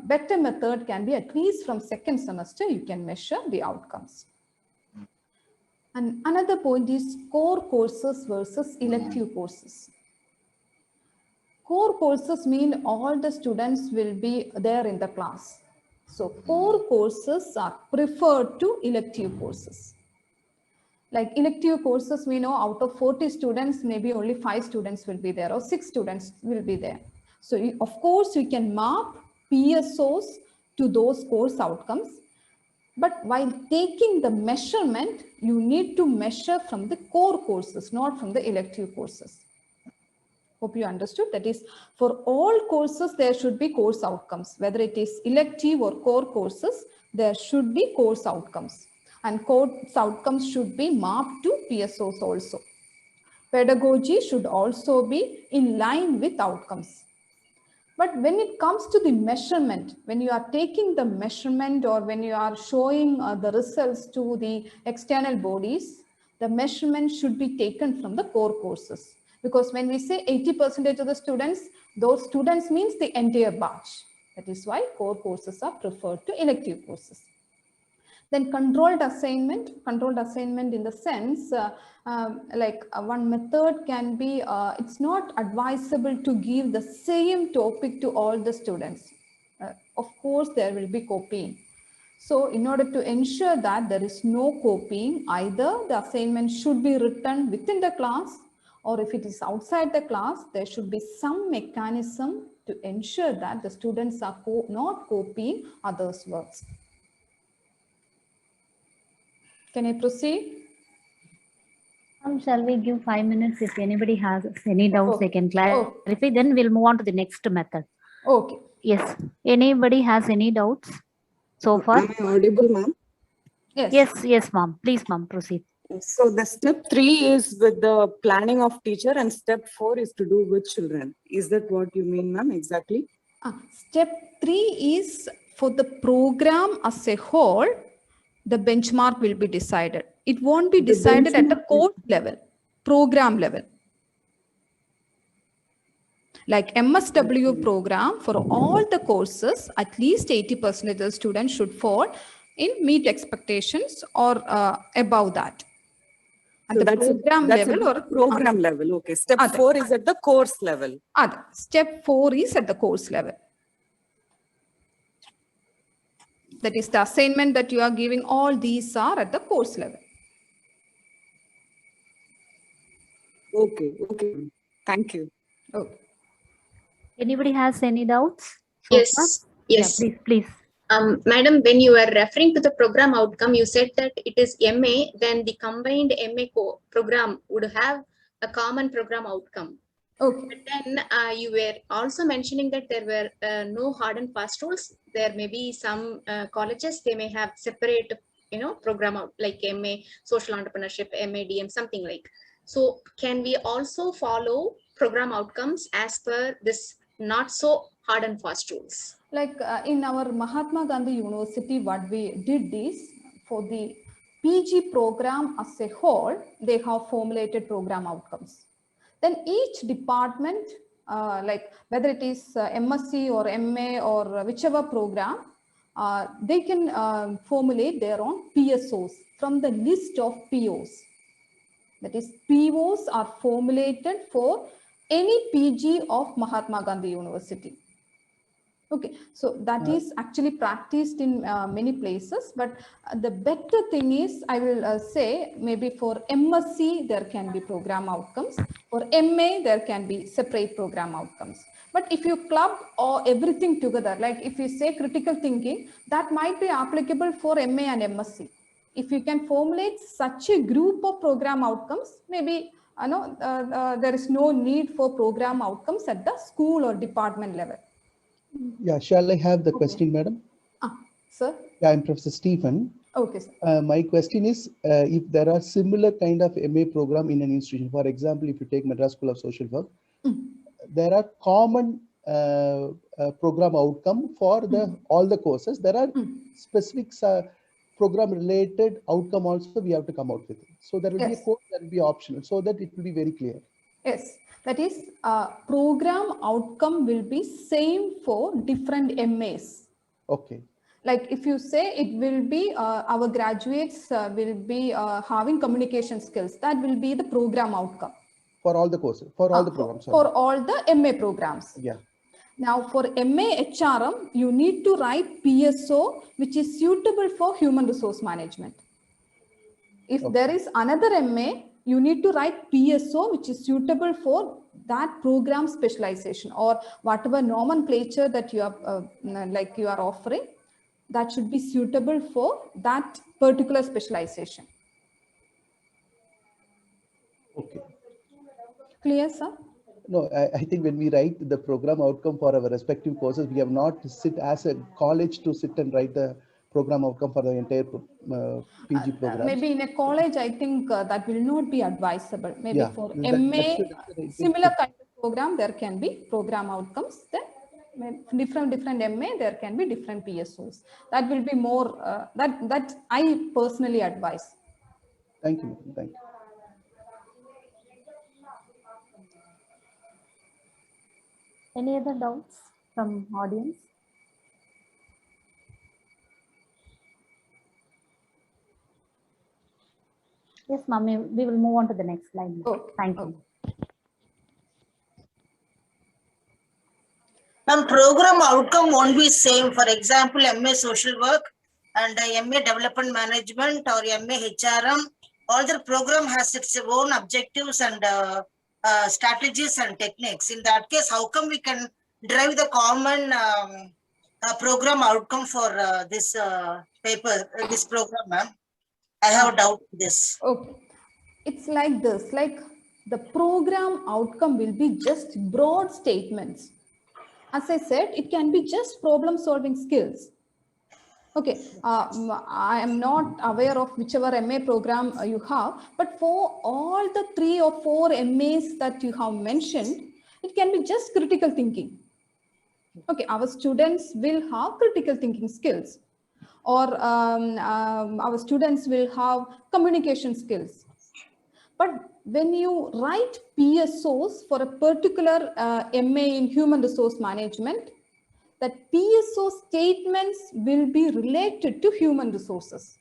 better method can be at least from second semester, you can measure the outcomes. And another point is core courses versus elective courses. Core courses mean all the students will be there in the class. So core courses are preferred to elective courses. Like elective courses, we know out of 40 students, maybe only 5 students will be there or 6 students will be there. So of course you can map PSOs to those course outcomes. But while taking the measurement, you need to measure from the core courses, not from the elective courses. Hope you understood. That is, for all courses, there should be course outcomes. Whether it is elective or core courses, there should be course outcomes. And course outcomes should be mapped to PSOs also. Pedagogy should also be in line with outcomes. But when it comes to the measurement, when you are taking the measurement or when you are showing the results to the external bodies, the measurement should be taken from the core courses. Because when we say 80% of the students, those students means the entire batch. That is why core courses are preferred to elective courses. Then controlled assignment in the sense, one method can be, it's not advisable to give the same topic to all the students. Of course, there will be copying. So in order to ensure that there is no copying, either the assignment should be written within the class, or if it is outside the class, there should be some mechanism to ensure that the students are not copying others' works. Can I proceed? Shall we give 5 minutes? If anybody has any doubts, they can clarify. Then we'll move on to the next method. Okay. Yes. Anybody has any doubts so far? Am I audible, ma'am? Yes. Yes, ma'am. Please, ma'am, proceed. So the step 3 is with the planning of teacher and step 4 is to do with children. Is that what you mean, ma'am, exactly? Step 3 is for the program as a whole, the benchmark will be decided. It won't be decided at a course level, program level. Like MSW program, for all the courses, at least 80% of the students should fall in meet expectations or above that. At So the program level or program level. Okay. Step 4 is at the course level. Step 4 is at the course level. That is the assignment that you are giving. All these are at the course level. Okay. Okay. Thank you. Okay. Anybody has any doubts? Yes. Yeah, please. Madam, when you were referring to the program outcome, you said that it is MA, then the combined MA program would have a common program outcome. Okay. But then you were also mentioning that there were no hard and fast rules. There may be some colleges, they may have separate, program out like MA social entrepreneurship, MA DM, something like. So can we also follow program outcomes as per this not so hard and fast rules? Like in our Mahatma Gandhi University, what we did is for the PG program as a whole, they have formulated program outcomes. Then each department, like whether it is MSc or MA or whichever program, they can formulate their own PSOs from the list of POs. That is, POs are formulated for any PG of Mahatma Gandhi University. Okay, so that is actually practiced in many places, but the better thing is, I will say, maybe for MSc, there can be program outcomes. For MA, there can be separate program outcomes. But if you club or everything together, like if you say critical thinking, that might be applicable for MA and MSc. If you can formulate such a group of program outcomes, maybe there is no need for program outcomes at the school or department level. Yeah, shall I have the question, madam? Sir? Yeah, I'm Professor Stephen. Okay, sir. My question is, if there are similar kind of MA program in an institution, for example, if you take Madras School of Social Work, there are common program outcome for all the courses. There are specific program related outcome also we have to come out with. So there will be a course that will be optional, so that it will be very clear. Yes, that is program outcome will be same for different MAs. Okay. Like if you say it will be our graduates will be having communication skills, that will be the program outcome. For all the courses, for all the programs. For all the MA programs. Yeah. Now for MA HRM, you need to write PSO, which is suitable for human resource management. If there is another MA, you need to write PSO, which is suitable for that program specialization, or whatever nomenclature that you are like you are offering, that should be suitable for that particular specialization. Okay. Clear, sir? No, I think when we write the program outcome for our respective courses, we have not sit as a college to sit and write the program outcome for the entire PG program. Maybe in a college, I think that will not be advisable. Maybe for MA, similar kind of program, there can be program outcomes. Then different MA, there can be different PSOs. That will be more, that I personally advise. Thank you. Thank you. Any other doubts from audience? Yes, ma'am, we will move on to the next slide. Okay. Thank you. Some program outcome won't be same. For example, MA Social Work and MA Development Management or MA HRM, all the program has its own objectives and strategies and techniques. In that case, how come we can drive the common program outcome for this paper, this program, ma'am? I have a doubt in this. Okay. It's like this, like the program outcome will be just broad statements. As I said, it can be just problem solving skills. Okay, I am not aware of whichever MA program you have, but for all the 3 or 4 MAs that you have mentioned, it can be just critical thinking. Okay, our students will have critical thinking skills, or our students will have communication skills. But when you write PSOs for a particular MA in human resource management, that PSO statements will be related to human resources,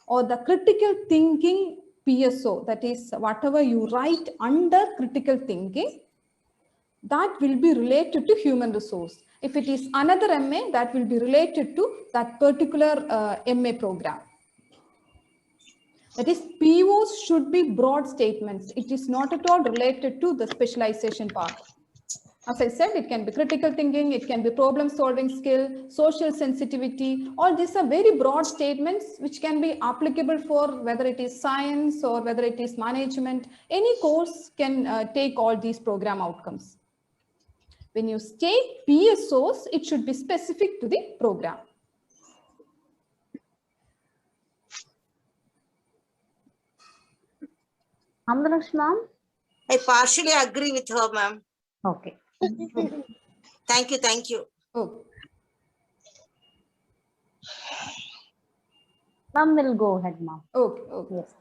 or the critical thinking PSO, that is whatever you write under critical thinking, that will be related to human resource. If it is another MA, that will be related to that particular MA program. That is, POs should be broad statements. It is not at all related to the specialization part. As I said, it can be critical thinking, it can be problem solving skill, social sensitivity. All these are very broad statements which can be applicable for whether it is science or whether it is management. Any course can take all these program outcomes. When you state PSOs, it should be specific to the program. Amdalakshmi ma'am? I partially agree with her, ma'am. Okay. Thank you, thank you. Oh. Ma'am will go ahead, ma'am. Okay, okay. Yes.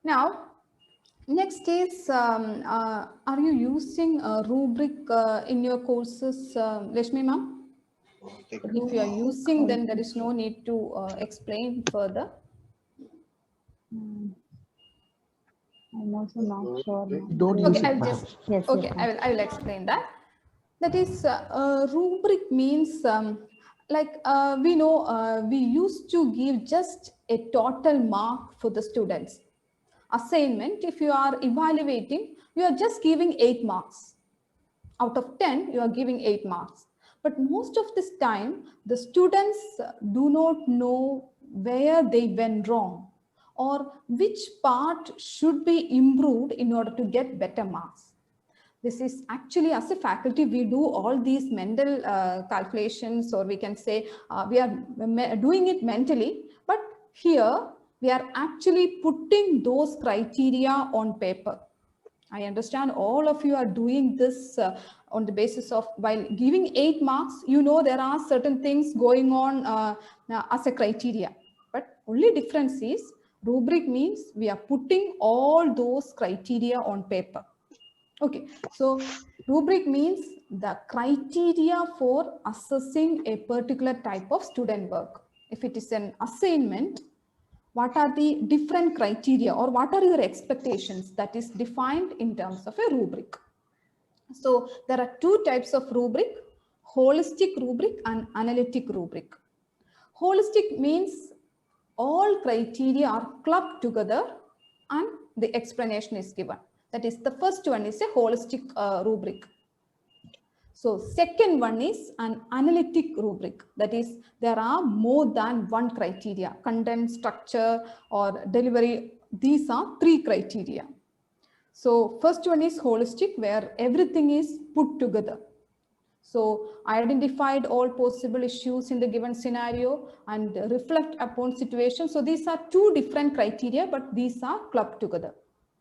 Now, next is, are you using a rubric in your courses, Rashmi ma'am? If you are using, then there is no need to explain further. I'm also not sure. Don't use Okay, it, I'll ma'am. just, Yes, okay, yes, I will explain that. That is, rubric means like we know we used to give just a total mark for the students. Assignment, if you are evaluating, you are just giving 8 marks. Out of 10, you are giving 8 marks. But most of this time, the students do not know where they went wrong or which part should be improved in order to get better marks. This is actually, as a faculty, we do all these mental calculations, or we can say we are doing it mentally, but here we are actually putting those criteria on paper. I understand all of you are doing this on the basis of, while giving 8 marks, you know there are certain things going on as a criteria, but only difference is rubric means we are putting all those criteria on paper. Okay, so rubric means the criteria for assessing a particular type of student work. If it is an assignment, what are the different criteria, or what are your expectations that is defined in terms of a rubric? So there are 2 types of rubric: holistic rubric and analytic rubric. Holistic means all criteria are clubbed together and the explanation is given. That is, the first one is a holistic rubric. So second one is an analytic rubric. That is, there are more than one criteria: content, structure, or delivery. These are 3 criteria. So first one is holistic, where everything is put together. So I identified all possible issues in the given scenario and reflect upon situation. So these are 2 different criteria, but these are clubbed together.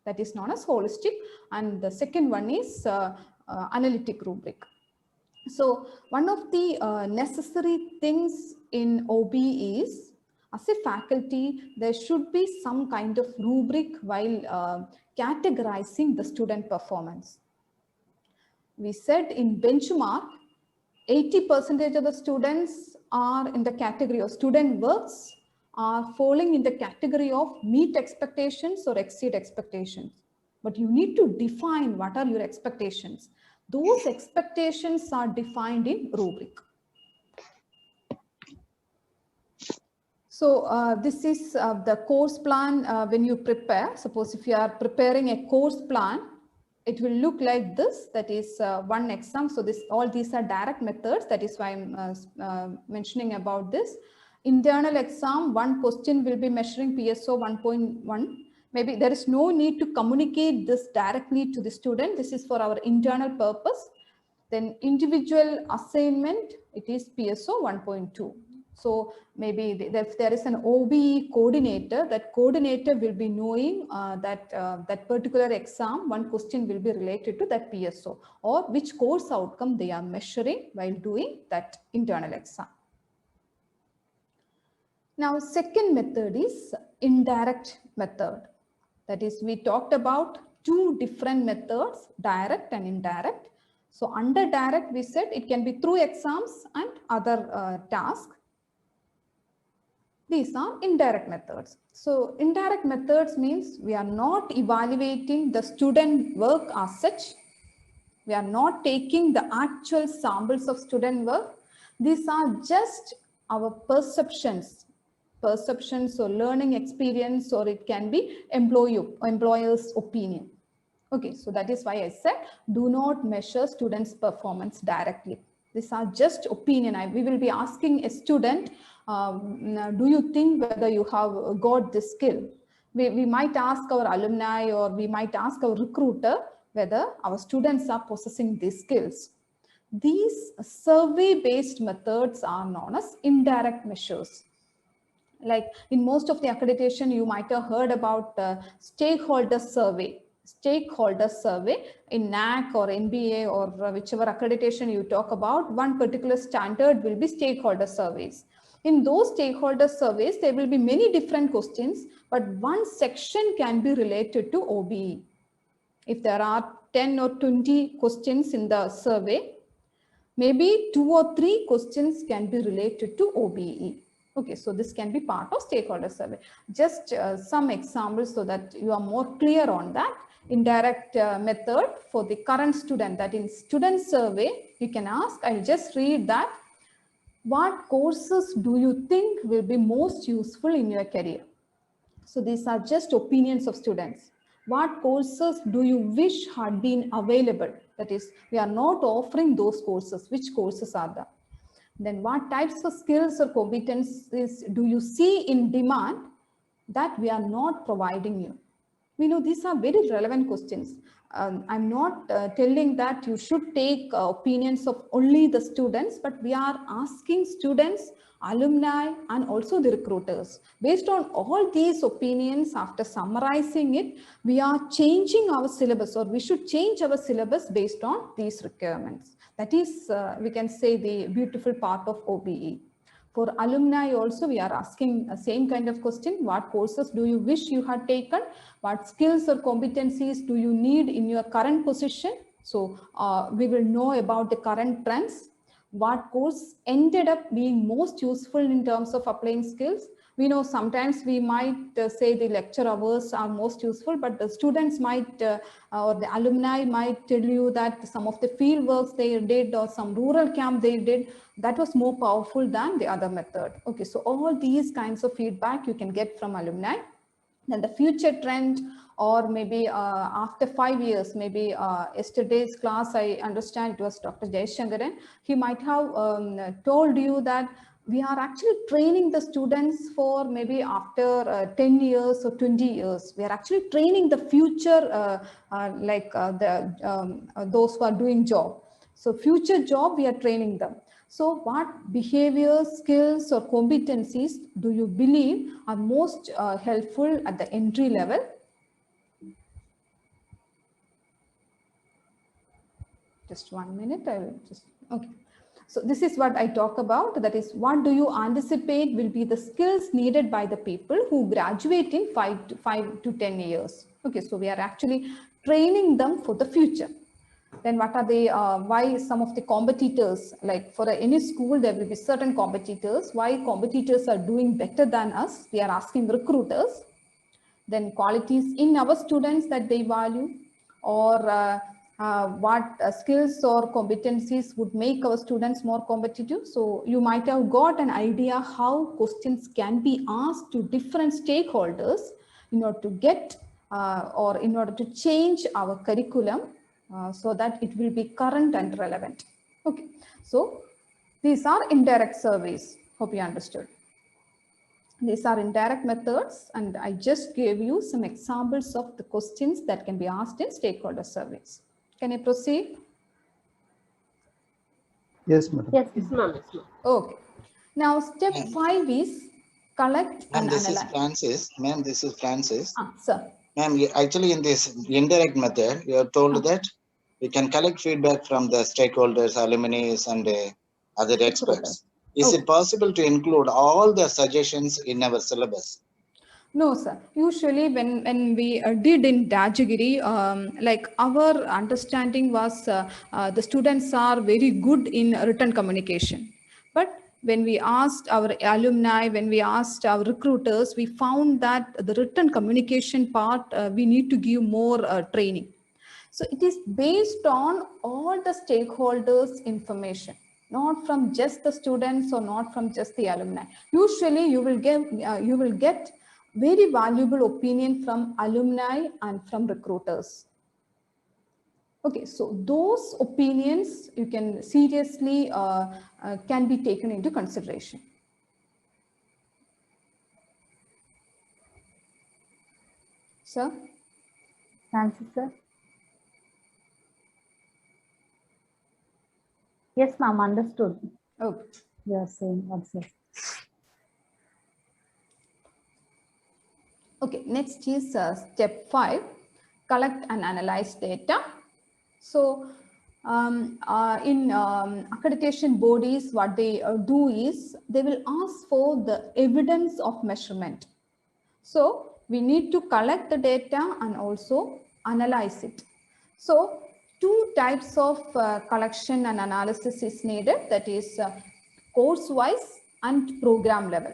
That is known as holistic. And the second one is analytic rubric. So one of the necessary things in OB is, as a faculty, there should be some kind of rubric while categorizing the student performance. We said in benchmark, 80% of the students are in the category of student works are falling in the category of meet expectations or exceed expectations. But you need to define what are your expectations. Those expectations are defined in rubric. So this is the course plan when you prepare. Suppose if you are preparing a course plan, it will look like this. That is one exam. So all these are direct methods. That is why I'm mentioning about this. Internal exam, one question will be measuring PSO 1.1. Maybe there is no need to communicate this directly to the student. This is for our internal purpose. Then individual assignment, it is PSO 1.2. So maybe if there is an OBE coordinator, that coordinator will be knowing that particular exam, one question will be related to that PSO, or which course outcome they are measuring while doing that internal exam. Now, second method is indirect method. That is, we talked about 2 different methods, direct and indirect. So under direct, we said it can be through exams and other tasks. These are indirect methods. So indirect methods means we are not evaluating the student work as such. We are not taking the actual samples of student work. These are just our perceptions or learning experience, or it can be employer's opinion. Okay, so that is why I said do not measure students' performance directly. These are just opinion. We will be asking a student, do you think whether you have got this skill? We might ask our alumni, or we might ask our recruiter whether our students are possessing these skills. These survey-based methods are known as indirect measures. Like in most of the accreditation, you might have heard about stakeholder survey. Stakeholder survey in NAAC or NBA or whichever accreditation you talk about, one particular standard will be stakeholder surveys. In those stakeholder surveys, there will be many different questions, but one section can be related to OBE. If there are 10 or 20 questions in the survey, maybe 2 or 3 questions can be related to OBE. Okay, so this can be part of stakeholder survey. Just some examples so that you are more clear on that. Indirect method for the current student, that in student survey, you can ask, I'll just read that. What courses do you think will be most useful in your career? So these are just opinions of students. What courses do you wish had been available? That is, we are not offering those courses. Which courses are there? Then what types of skills or competencies do you see in demand that we are not providing you? We know these are very relevant questions. I'm not telling that you should take opinions of only the students, but we are asking students, alumni, and also the recruiters. Based on all these opinions, after summarizing it, we are changing our syllabus, or we should change our syllabus based on these requirements. That is, we can say, the beautiful part of OBE. For alumni also, we are asking the same kind of question. What courses do you wish you had taken? What skills or competencies do you need in your current position? So we will know about the current trends. What course ended up being most useful in terms of applying skills? We know sometimes we might say the lecture hours are most useful, but the students might or the alumni might tell you that some of the field works they did or some rural camp they did, that was more powerful than the other method. Okay, so all these kinds of feedback you can get from alumni. Then the future trend, or maybe after 5 years, maybe yesterday's class, I understand it was Dr. Jayashankaran, he might have told you that we are actually training the students for maybe after 10 years or 20 years. We are actually training the future, those who are doing job. So future job, we are training them. So what behaviors, skills, or competencies do you believe are most helpful at the entry level? Just 1 minute, I will just, okay. So this is what I talk about. That is, what do you anticipate will be the skills needed by the people who graduate in 5 to 10 years? Okay, so we are actually training them for the future. Then what are the, why some of the competitors, like for any school, there will be certain competitors, why competitors are doing better than us? We are asking recruiters. Then qualities in our students that they value, or what skills or competencies would make our students more competitive. So you might have got an idea how questions can be asked to different stakeholders in order to get or in order to change our curriculum so that it will be current and relevant. Okay, so these are indirect surveys. Hope you understood. These are indirect methods, and I just gave you some examples of the questions that can be asked in stakeholder surveys. Can I proceed? Yes, madam. Yes, Yes, ma'am. Yes, ma'am. Okay. Now, step Ma'am. 5 is collect and This is analyze. Francis. Ma'am, this is Francis. Sir. Ma'am, actually in this indirect method, you have told that we can collect feedback from the stakeholders, alumni, and other experts. Is it possible to include all the suggestions in our syllabus? No, sir. Usually when we did in Dajagiri, like our understanding was the students are very good in written communication. But when we asked our alumni, when we asked our recruiters, we found that the written communication part, we need to give more training. So it is based on all the stakeholders' information, not from just the students or not from just the alumni. Usually you will get very valuable opinion from alumni and from recruiters. Okay, so those opinions you can seriously can be taken into consideration. Sir? Francis, sir. Yes, ma'am, understood. Okay. You are saying what's it? Okay, next is step 5, collect and analyze data. So in accreditation bodies, what they do is they will ask for the evidence of measurement. So we need to collect the data and also analyze it. So 2 types of collection and analysis is needed, that is course-wise and program level.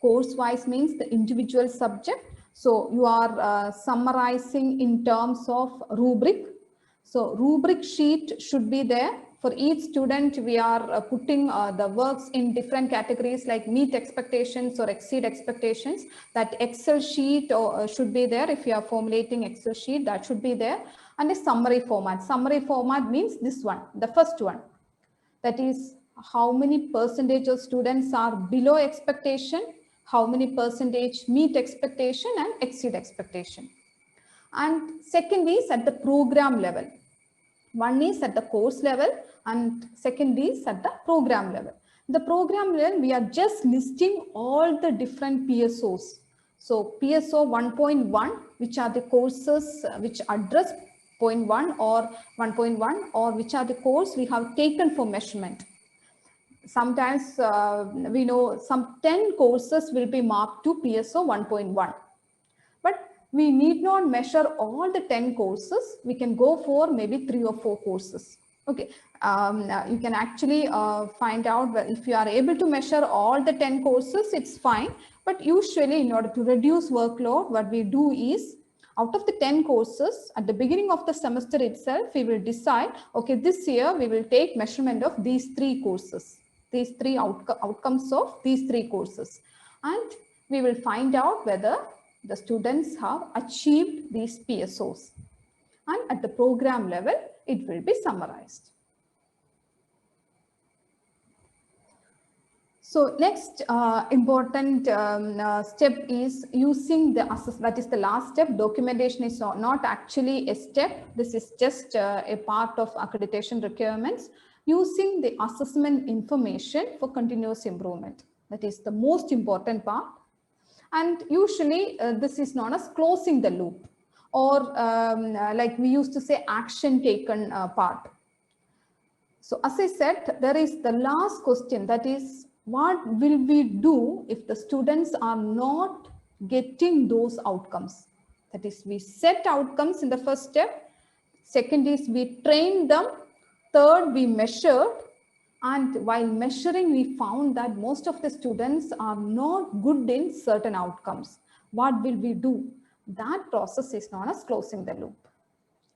Course-wise means the individual subject. So you are summarizing in terms of rubric. So rubric sheet should be there. For each student, we are putting the works in different categories like meet expectations or exceed expectations. That Excel sheet should be there. If you are formulating Excel sheet, that should be there. And a summary format. Summary format means this one, the first one. That is how many percentage of students are below expectation, how many percentage meet expectation and exceed expectation. And second is at the program level. One is at the course level and second is at the program level. The program level, we are just listing all the different PSOs. So PSO 1.1, which are the courses which address 0.1 or 1.1, or which are the course we have taken for measurement. Sometimes we know some 10 courses will be marked to PSO 1.1. But we need not measure all the 10 courses. We can go for maybe 3 or 4 courses. Okay, you can actually find out if you are able to measure all the 10 courses, it's fine. But usually in order to reduce workload, what we do is, out of the 10 courses, at the beginning of the semester itself, we will decide, okay, this year we will take measurement of these 3 courses, these 3 outcomes of these 3 courses. And we will find out whether the students have achieved these PSOs. And at the program level, it will be summarized. So next important step is using the assessment. That is the last step. Documentation is not actually a step. This is just a part of accreditation requirements. Using the assessment information for continuous improvement. That is the most important part. And usually this is known as closing the loop, or like we used to say, action taken part. So as I said, there is the last question, that is, what will we do if the students are not getting those outcomes? That is, we set outcomes in the first step. Second is we train them. Third, we measured. And while measuring, we found that most of the students are not good in certain outcomes. What will we do? That process is known as closing the loop.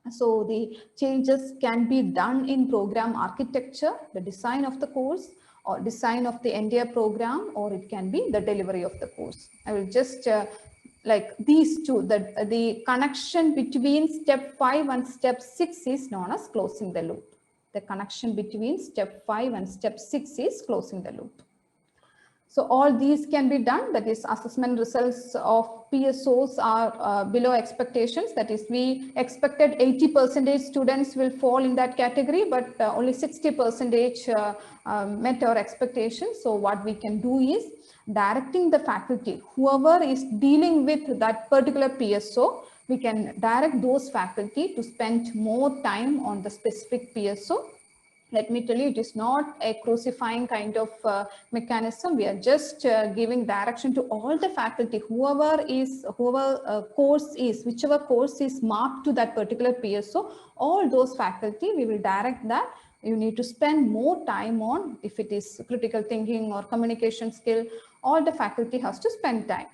So the changes can be done in program architecture, the design of the course, or design of the entire program, or it can be the delivery of the course. I will just like these two, the connection between step 5 and step 6 is known as closing the loop. The connection between step 5 and step 6 is closing the loop. So all these can be done. That is, assessment results of PSOs are below expectations. That is, we expected 80% students will fall in that category, but only 60% met our expectations. So what we can do is directing the faculty, whoever is dealing with that particular PSO, we can direct those faculty to spend more time on the specific PSO. Let me tell you, it is not a crucifying kind of mechanism. We are just giving direction to all the faculty, whichever course is marked to that particular PSO, all those faculty, we will direct that you need to spend more time on, if it is critical thinking or communication skill, all the faculty has to spend time.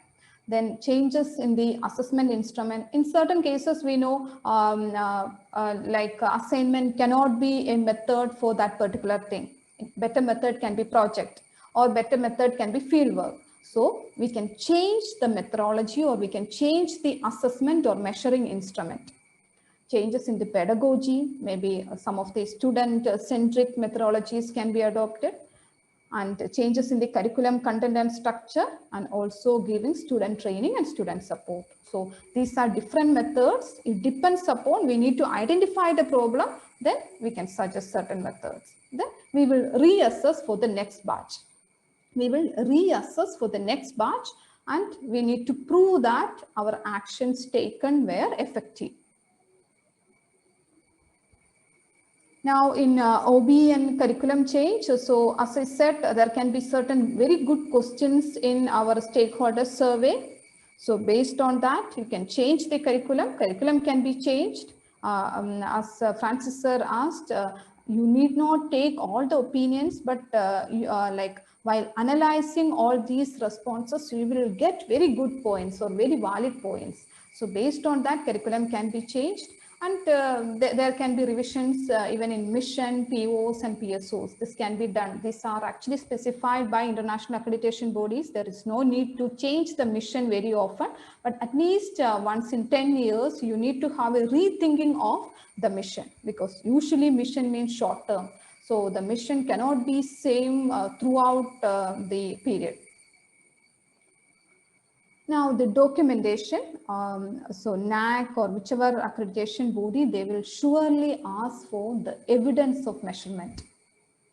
Then changes in the assessment instrument. In certain cases, we know like assignment cannot be a method for that particular thing. Better method can be project, or better method can be fieldwork. So we can change the methodology, or we can change the assessment or measuring instrument. Changes in the pedagogy, maybe some of the student-centric methodologies can be adopted. And changes in the curriculum content and structure, and also giving student training and student support. So these are different methods. It depends upon, we need to identify the problem, then we can suggest certain methods. Then we will reassess for the next batch. We will reassess for the next batch, and we need to prove that our actions taken were effective. Now in OB and curriculum change, so as I said, there can be certain very good questions in our stakeholder survey. So based on that, you can change the curriculum. Curriculum can be changed. As Francis sir asked, you need not take all the opinions, but like while analyzing all these responses, you will get very good points or very valid points. So based on that, curriculum can be changed. And there can be revisions even in mission, POs and PSOs. This can be done. These are actually specified by international accreditation bodies. There is no need to change the mission very often, but at least once in 10 years, you need to have a rethinking of the mission, because usually mission means short term. So the mission cannot be same throughout the period. Now the documentation, so NAAC or whichever accreditation body, they will surely ask for the evidence of measurement.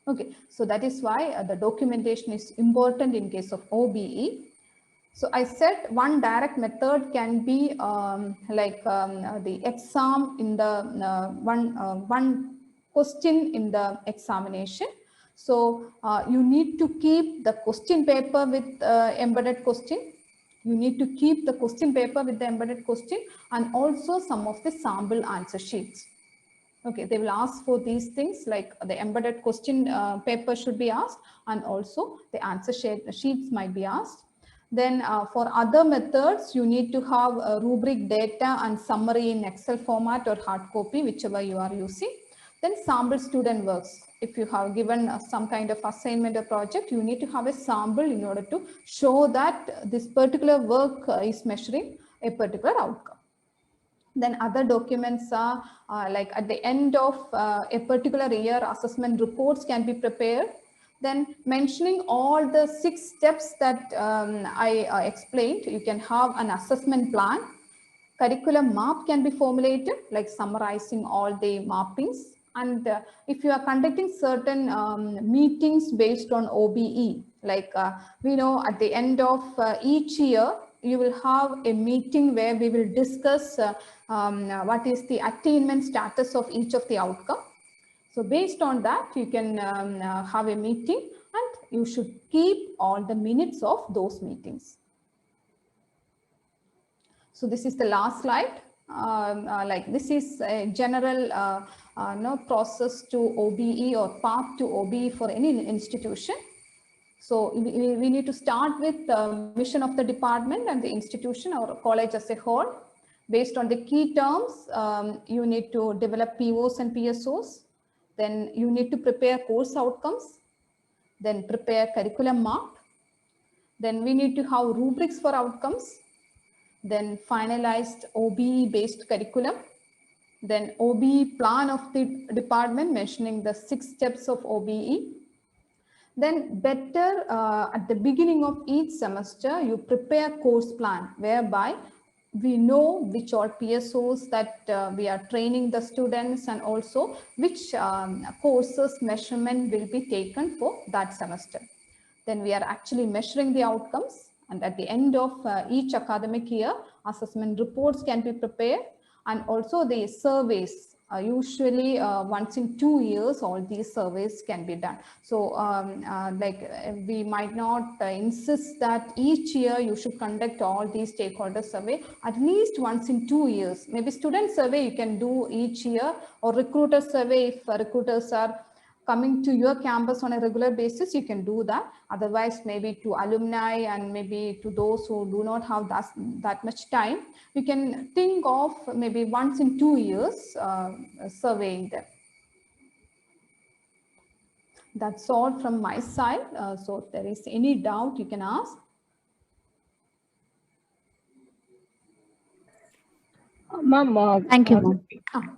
Okay, so that is why the documentation is important in case of OBE. So I said one direct method can be the exam in the one question in the examination. So you need to keep the question paper with embedded question. You need to keep the question paper with the embedded question and also some of the sample answer sheets. Okay, they will ask for these things like the embedded question paper should be asked, and also the answer sheets might be asked. Then for other methods, you need to have a rubric data and summary in Excel format or hard copy, whichever you are using. Then sample student works. If you have given some kind of assignment or project, you need to have a sample in order to show that this particular work is measuring a particular outcome. Then other documents are like at the end of a particular year, assessment reports can be prepared. Then mentioning all the 6 steps that I explained, you can have an assessment plan. Curriculum map can be formulated, like summarizing all the mappings. And if you are conducting certain meetings based on OBE, like we know at the end of each year, you will have a meeting where we will discuss what is the attainment status of each of the outcome. So based on that, you can have a meeting and you should keep all the minutes of those meetings. So this is the last slide. Like this is a general process to OBE or path to OBE for any institution. So we need to start with the mission of the department and the institution or college as a whole. Based on the key terms, you need to develop POs and PSOs. Then you need to prepare course outcomes. Then prepare curriculum map. Then we need to have rubrics for outcomes. Then finalized OBE based curriculum. Then OBE plan of the department mentioning the 6 steps of OBE. Then better at the beginning of each semester, you prepare course plan whereby we know which are PSOs that we are training the students and also which courses measurement will be taken for that semester. Then we are actually measuring the outcomes, and at the end of each academic year, assessment reports can be prepared, and also the surveys. Usually once in 2 years, all these surveys can be done. So we might not insist that each year you should conduct all these stakeholder survey, at least once in 2 years. Maybe student survey you can do each year, or recruiter survey if recruiters are coming to your campus on a regular basis, you can do that. Otherwise, maybe to alumni and maybe to those who do not have that much time, you can think of maybe once in 2 years surveying them. That's all from my side. So if there is any doubt, you can ask. Ma'am, Thank you, ma'am.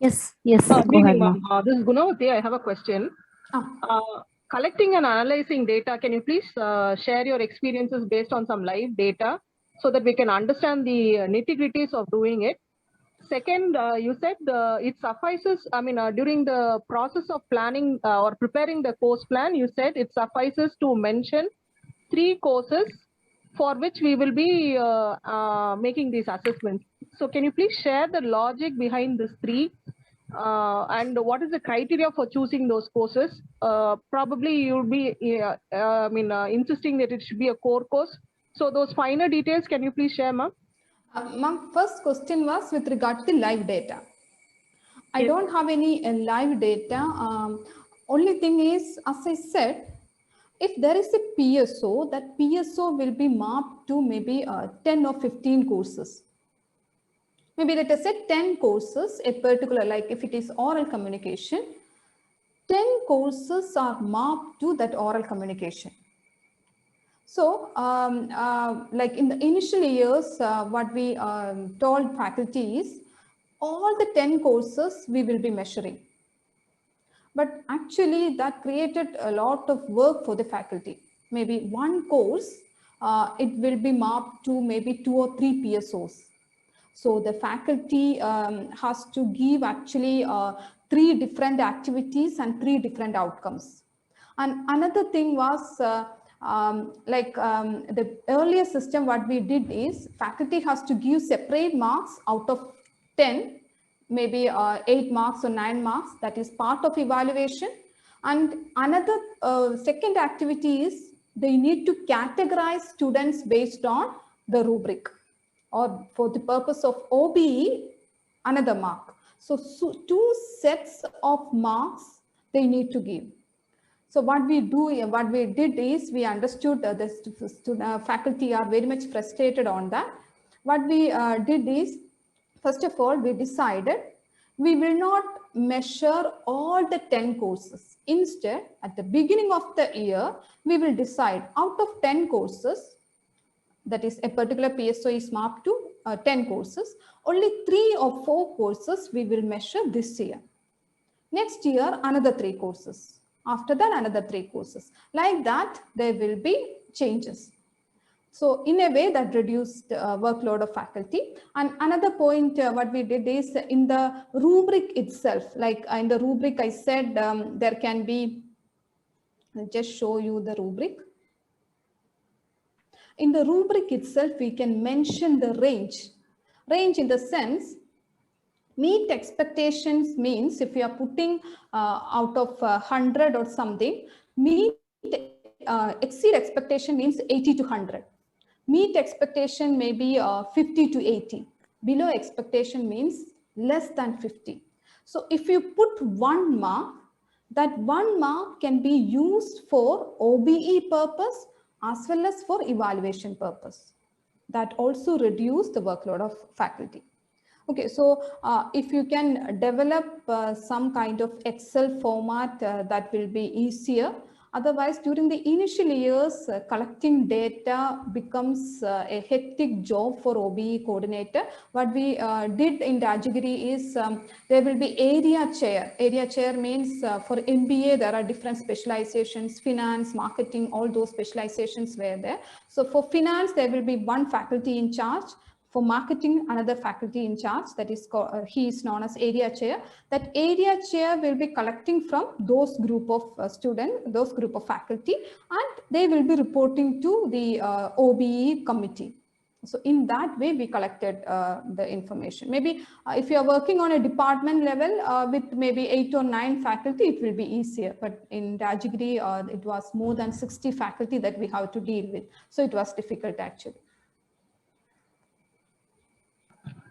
Yes, go ahead, ma'am. This is Gunavati. I have a question. Collecting and analyzing data, can you please share your experiences based on some live data so that we can understand the nitty-gritties of doing it? Second, you said it suffices, during the process of planning or preparing the course plan, you said it suffices to mention 3 courses for which we will be making these assessments. So can you please share the logic behind these 3 and what is the criteria for choosing those courses? Probably you'll be insisting that it should be a core course. So those finer details, can you please share, ma'am? Ma'am, first question was with regard to the live data. I don't have any live data. Only thing is, as I said, if there is a PSO, that PSO will be mapped to maybe 10 or 15 courses. Maybe let us say 10 courses, a particular, like if it is oral communication, 10 courses are mapped to that oral communication. So like in the initial years, what we told faculty is all the 10 courses we will be measuring. But actually that created a lot of work for the faculty. Maybe one course, it will be mapped to maybe 2 or 3 PSOs. So the faculty has to give actually 3 different activities and 3 different outcomes. And another thing was the earlier system, what we did is faculty has to give separate marks out of 10, maybe 8 marks or 9 marks, that is part of evaluation. And another second activity is they need to categorize students based on the rubric, or for the purpose of OBE, another mark. So 2 sets of marks they need to give. So what we did is we understood the faculty are very much frustrated on that. What we did is, first of all, we decided we will not measure all the 10 courses. Instead, at the beginning of the year, we will decide out of 10 courses, that is a particular PSO is mapped to 10 courses, only 3 or 4 courses we will measure this year. Next year, another 3 courses. After that, another 3 courses. Like that, there will be changes. So in a way that reduced workload of faculty. And another point what we did is in the rubric itself, like in the rubric I said there can be, I'll just show you the rubric. In the rubric itself, we can mention the range. Range in the sense, meet expectations means if you are putting out of 100 or something, exceed expectation means 80 to 100. Meet expectation may be 50 to 80. Below expectation means less than 50. So if you put 1 mark, that 1 mark can be used for OBE purpose as well as for evaluation purpose. That also reduce the workload of faculty. Okay, so if you can develop some kind of Excel format, that will be easier. Otherwise, during the initial years, collecting data becomes a hectic job for OBE coordinator. What we did in Rajagiri is there will be area chair. Area chair means for MBA, there are different specializations, finance, marketing, all those specializations were there. So for finance, there will be 1 faculty in charge. For marketing, another faculty in charge, that is called, he is known as area chair. That area chair will be collecting from those group of students, those group of faculty, and they will be reporting to the OBE committee. So in that way, we collected the information. Maybe if you are working on a department level with maybe 8 or 9 faculty, it will be easier. But in Rajagiri, it was more than 60 faculty that we have to deal with. So it was difficult actually.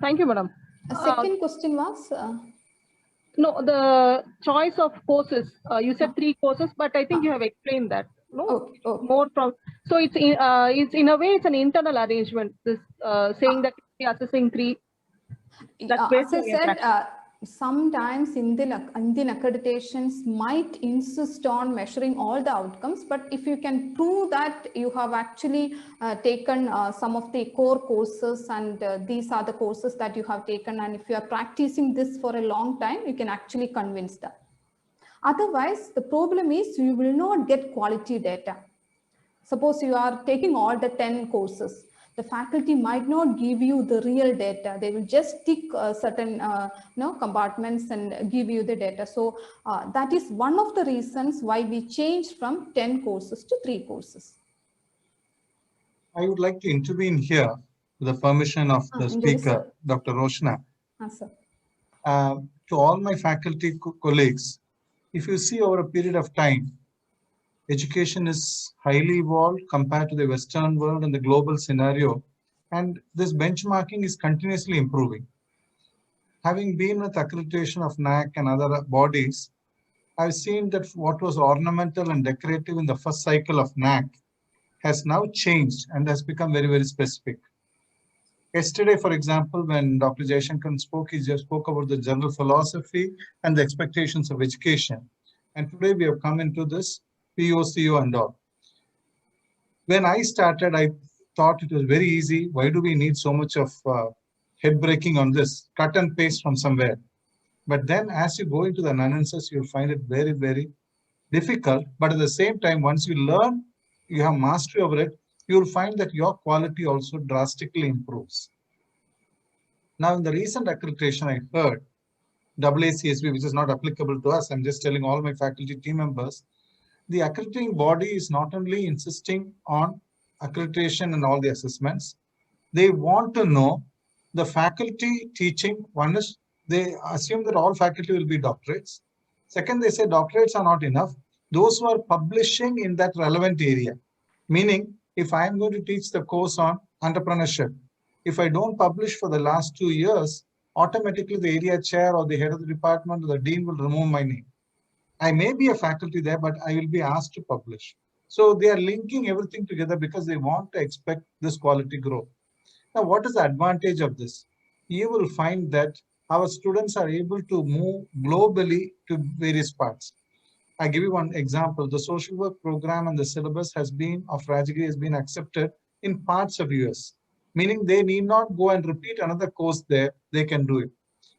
Thank you, madam. Second question was? No, the choice of courses. You said 3 courses, but I think you have explained that. No, okay. More from. So it's in a way it's an internal arrangement. This saying that we are assessing 3. That's as I said, sometimes Indian accreditations might insist on measuring all the outcomes, but if you can prove that you have actually taken some of the core courses and these are the courses that you have taken, and if you are practicing this for a long time, you can actually convince that. Otherwise, the problem is you will not get quality data. Suppose you are taking all the 10 courses. The faculty might not give you the real data. They will just tick certain compartments and give you the data. So that is one of the reasons why we changed from 10 courses to 3 courses. I would like to intervene here with the permission of the speaker, Dr. Roshna. Sir. To all my faculty colleagues, if you see over a period of time, education is highly evolved compared to the Western world and the global scenario, and this benchmarking is continuously improving. Having been with accreditation of NAAC and other bodies, I've seen that what was ornamental and decorative in the first cycle of NAAC has now changed and has become very, very specific. Yesterday, for example, when Dr. Jaishankar spoke, he just spoke about the general philosophy and the expectations of education. And today we have come into this POCO and all. When I started, I thought it was very easy. Why do we need so much of head breaking on this? Cut and paste from somewhere. But then as you go into the nuances, you'll find it very, very difficult. But at the same time, once you learn, you have mastery over it, you'll find that your quality also drastically improves. Now, in the recent accreditation, I heard AACSB, which is not applicable to us, I'm just telling all my faculty team members, the accrediting body is not only insisting on accreditation and all the assessments, they want to know the faculty teaching. One is they assume that all faculty will be doctorates. Second, they say doctorates are not enough. Those who are publishing in that relevant area, meaning if I am going to teach the course on entrepreneurship, if I don't publish for the last 2 years, automatically the area chair or the head of the department or the dean will remove my name. I may be a faculty there, but I will be asked to publish. So they are linking everything together because they want to expect this quality growth. Now, what is the advantage of this? You will find that our students are able to move globally to various parts. I give you one example. The social work program and the syllabus has been of Rajagiri has been accepted in parts of US, meaning they need not go and repeat another course there. They can do it.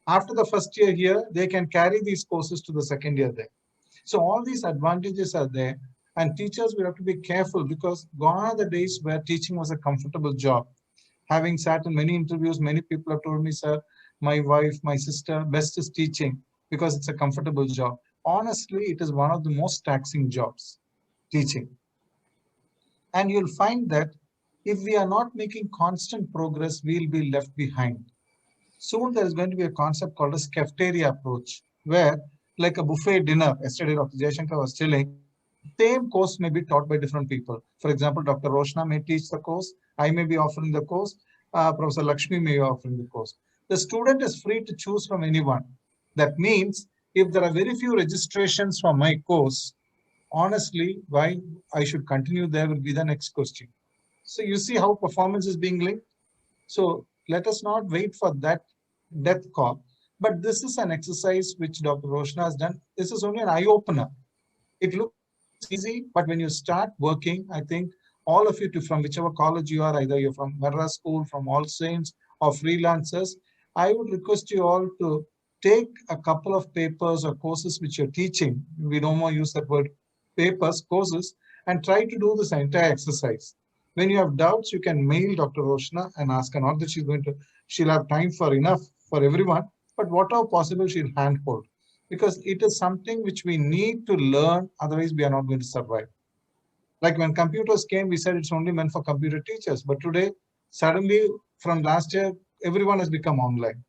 After the first year here, they can carry these courses to the second year there. So all these advantages are there, and teachers will have to be careful because gone are the days where teaching was a comfortable job. Having sat in many interviews, many people have told me, sir, my wife, my sister, best is teaching because it's a comfortable job. Honestly, it is one of the most taxing jobs, teaching. And you'll find that if we are not making constant progress, we'll be left behind. Soon there is going to be a concept called a cafeteria approach, where like a buffet dinner, yesterday Dr. Jayashankar was telling, same course may be taught by different people. For example, Dr. Roshna may teach the course, I may be offering the course, Professor Lakshmi may be offering the course. The student is free to choose from anyone. That means if there are very few registrations for my course, honestly, why I should continue there will be the next question. So you see how performance is being linked. So let us not wait for that death call. But this is an exercise which Dr. Roshna has done. This is only an eye-opener. It looks easy, but when you start working, I think all of you, from whichever college you are, either you're from Madras School, from All Saints, or freelancers, I would request you all to take a couple of papers or courses which you're teaching. We no more use that word papers, courses, and try to do this entire exercise. When you have doubts, you can mail Dr. Roshna and ask her. Not that she'll have time for enough for everyone, but whatever possible, she'll handhold. Because it is something which we need to learn, otherwise we are not going to survive. Like when computers came, we said it's only meant for computer teachers. But today, suddenly from last year, everyone has become online.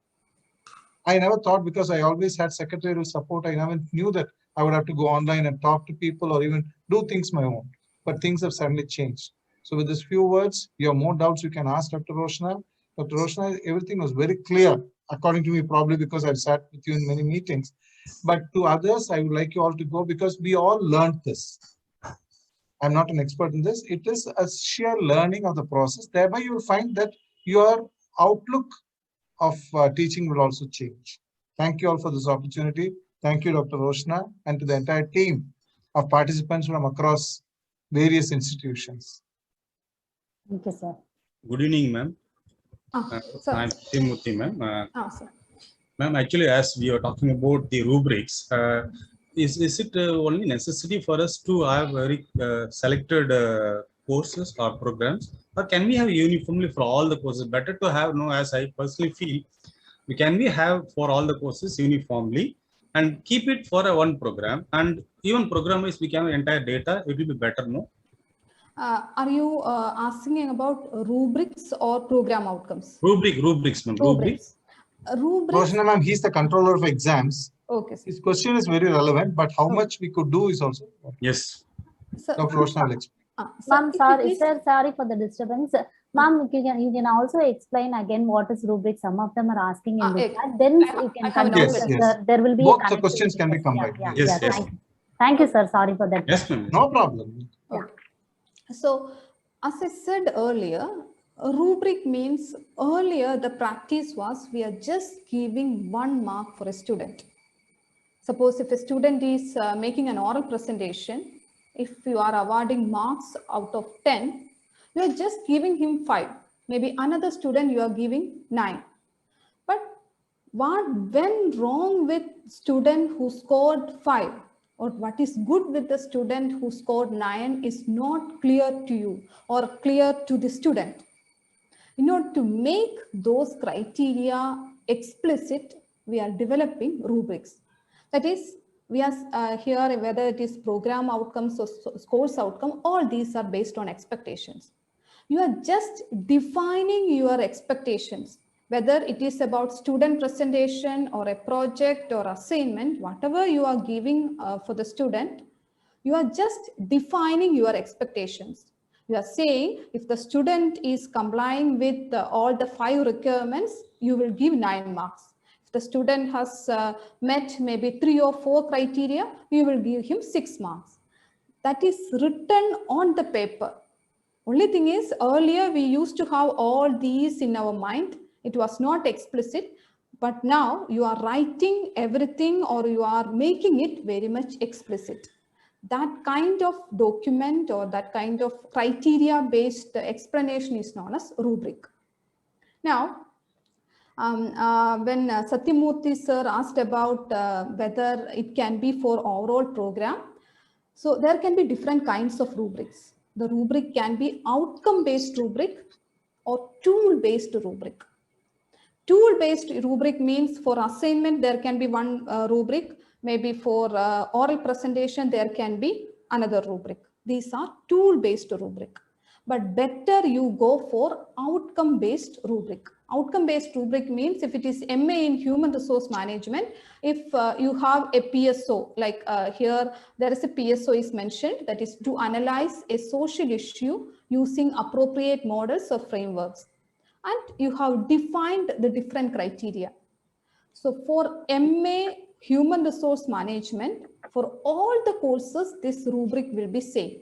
I never thought, because I always had secretarial support, I never knew that I would have to go online and talk to people or even do things my own. But things have suddenly changed. So with these few words, you have more doubts, you can ask Dr. Roshna. Dr. Roshna, everything was very clear, according to me, probably because I've sat with you in many meetings. But to others, I would like you all to go because we all learned this. I'm not an expert in this. It is a sheer learning of the process. Thereby, you will find that your outlook of teaching will also change. Thank you all for this opportunity. Thank you, Dr. Roshna, and to the entire team of participants from across various institutions. Thank you, sir. Good evening, ma'am. I'm Timothy, ma'am. Ma'am, actually, as we are talking about the rubrics, is it only necessity for us to have very selected courses or programs, or can we have uniformly for all the courses? Better to have, no, as I personally feel, can we have for all the courses uniformly and keep it for a one program, and even program wise we can have entire data, it will be better, no? Are you asking about rubrics or program outcomes? Rubrics, ma'am. Rubrics. Roshna, ma'am, he's the controller of exams. Okay. His question is very relevant, but how much we could do is also. Yes. Dr. Roshna will explain. Ma'am, sorry, sir, sorry for the disturbance. Ma'am, you can also explain again what is rubric. Some of them are asking in the chat. Then you can continue. Yes. There will be both the questions can be combined. Yeah, Thank you, sir. Sorry for that. Yes, ma'am. No problem. Yeah. So, as I said earlier, a rubric means earlier the practice was we are just giving 1 mark for a student. Suppose if a student is making an oral presentation, if you are awarding marks out of 10, you are just giving him 5. Maybe another student you are giving 9. But what went wrong with student who scored 5 or what is good with the student who scored 9 is not clear to you or clear to the student. In order to make those criteria explicit, we are developing rubrics. That is, we are here, whether it is program outcomes or course outcome, all these are based on expectations. You are just defining your expectations, whether it is about student presentation or a project or assignment, whatever you are giving for the student, you are just defining your expectations. You are saying if the student is complying with all the 5 requirements, you will give 9 marks. If the student has met maybe 3 or 4 criteria, you will give him 6 marks. That is written on the paper. Only thing is, earlier we used to have all these in our mind. It was not explicit, but now you are writing everything or you are making it very much explicit. That kind of document or that kind of criteria based explanation is known as rubric. Now, when Satyamurthy sir asked about whether it can be for overall program, so there can be different kinds of rubrics. The rubric can be outcome based rubric or tool based rubric. Tool based rubric means for assignment there can be one rubric. Maybe for oral presentation, there can be another rubric. These are tool-based rubric. But better you go for outcome-based rubric. Outcome-based rubric means if it is MA in Human Resource Management, if you have a PSO, like here there is a PSO is mentioned, that is to analyze a social issue using appropriate models or frameworks. And you have defined the different criteria. So for MA Human Resource Management, for all the courses, this rubric will be same.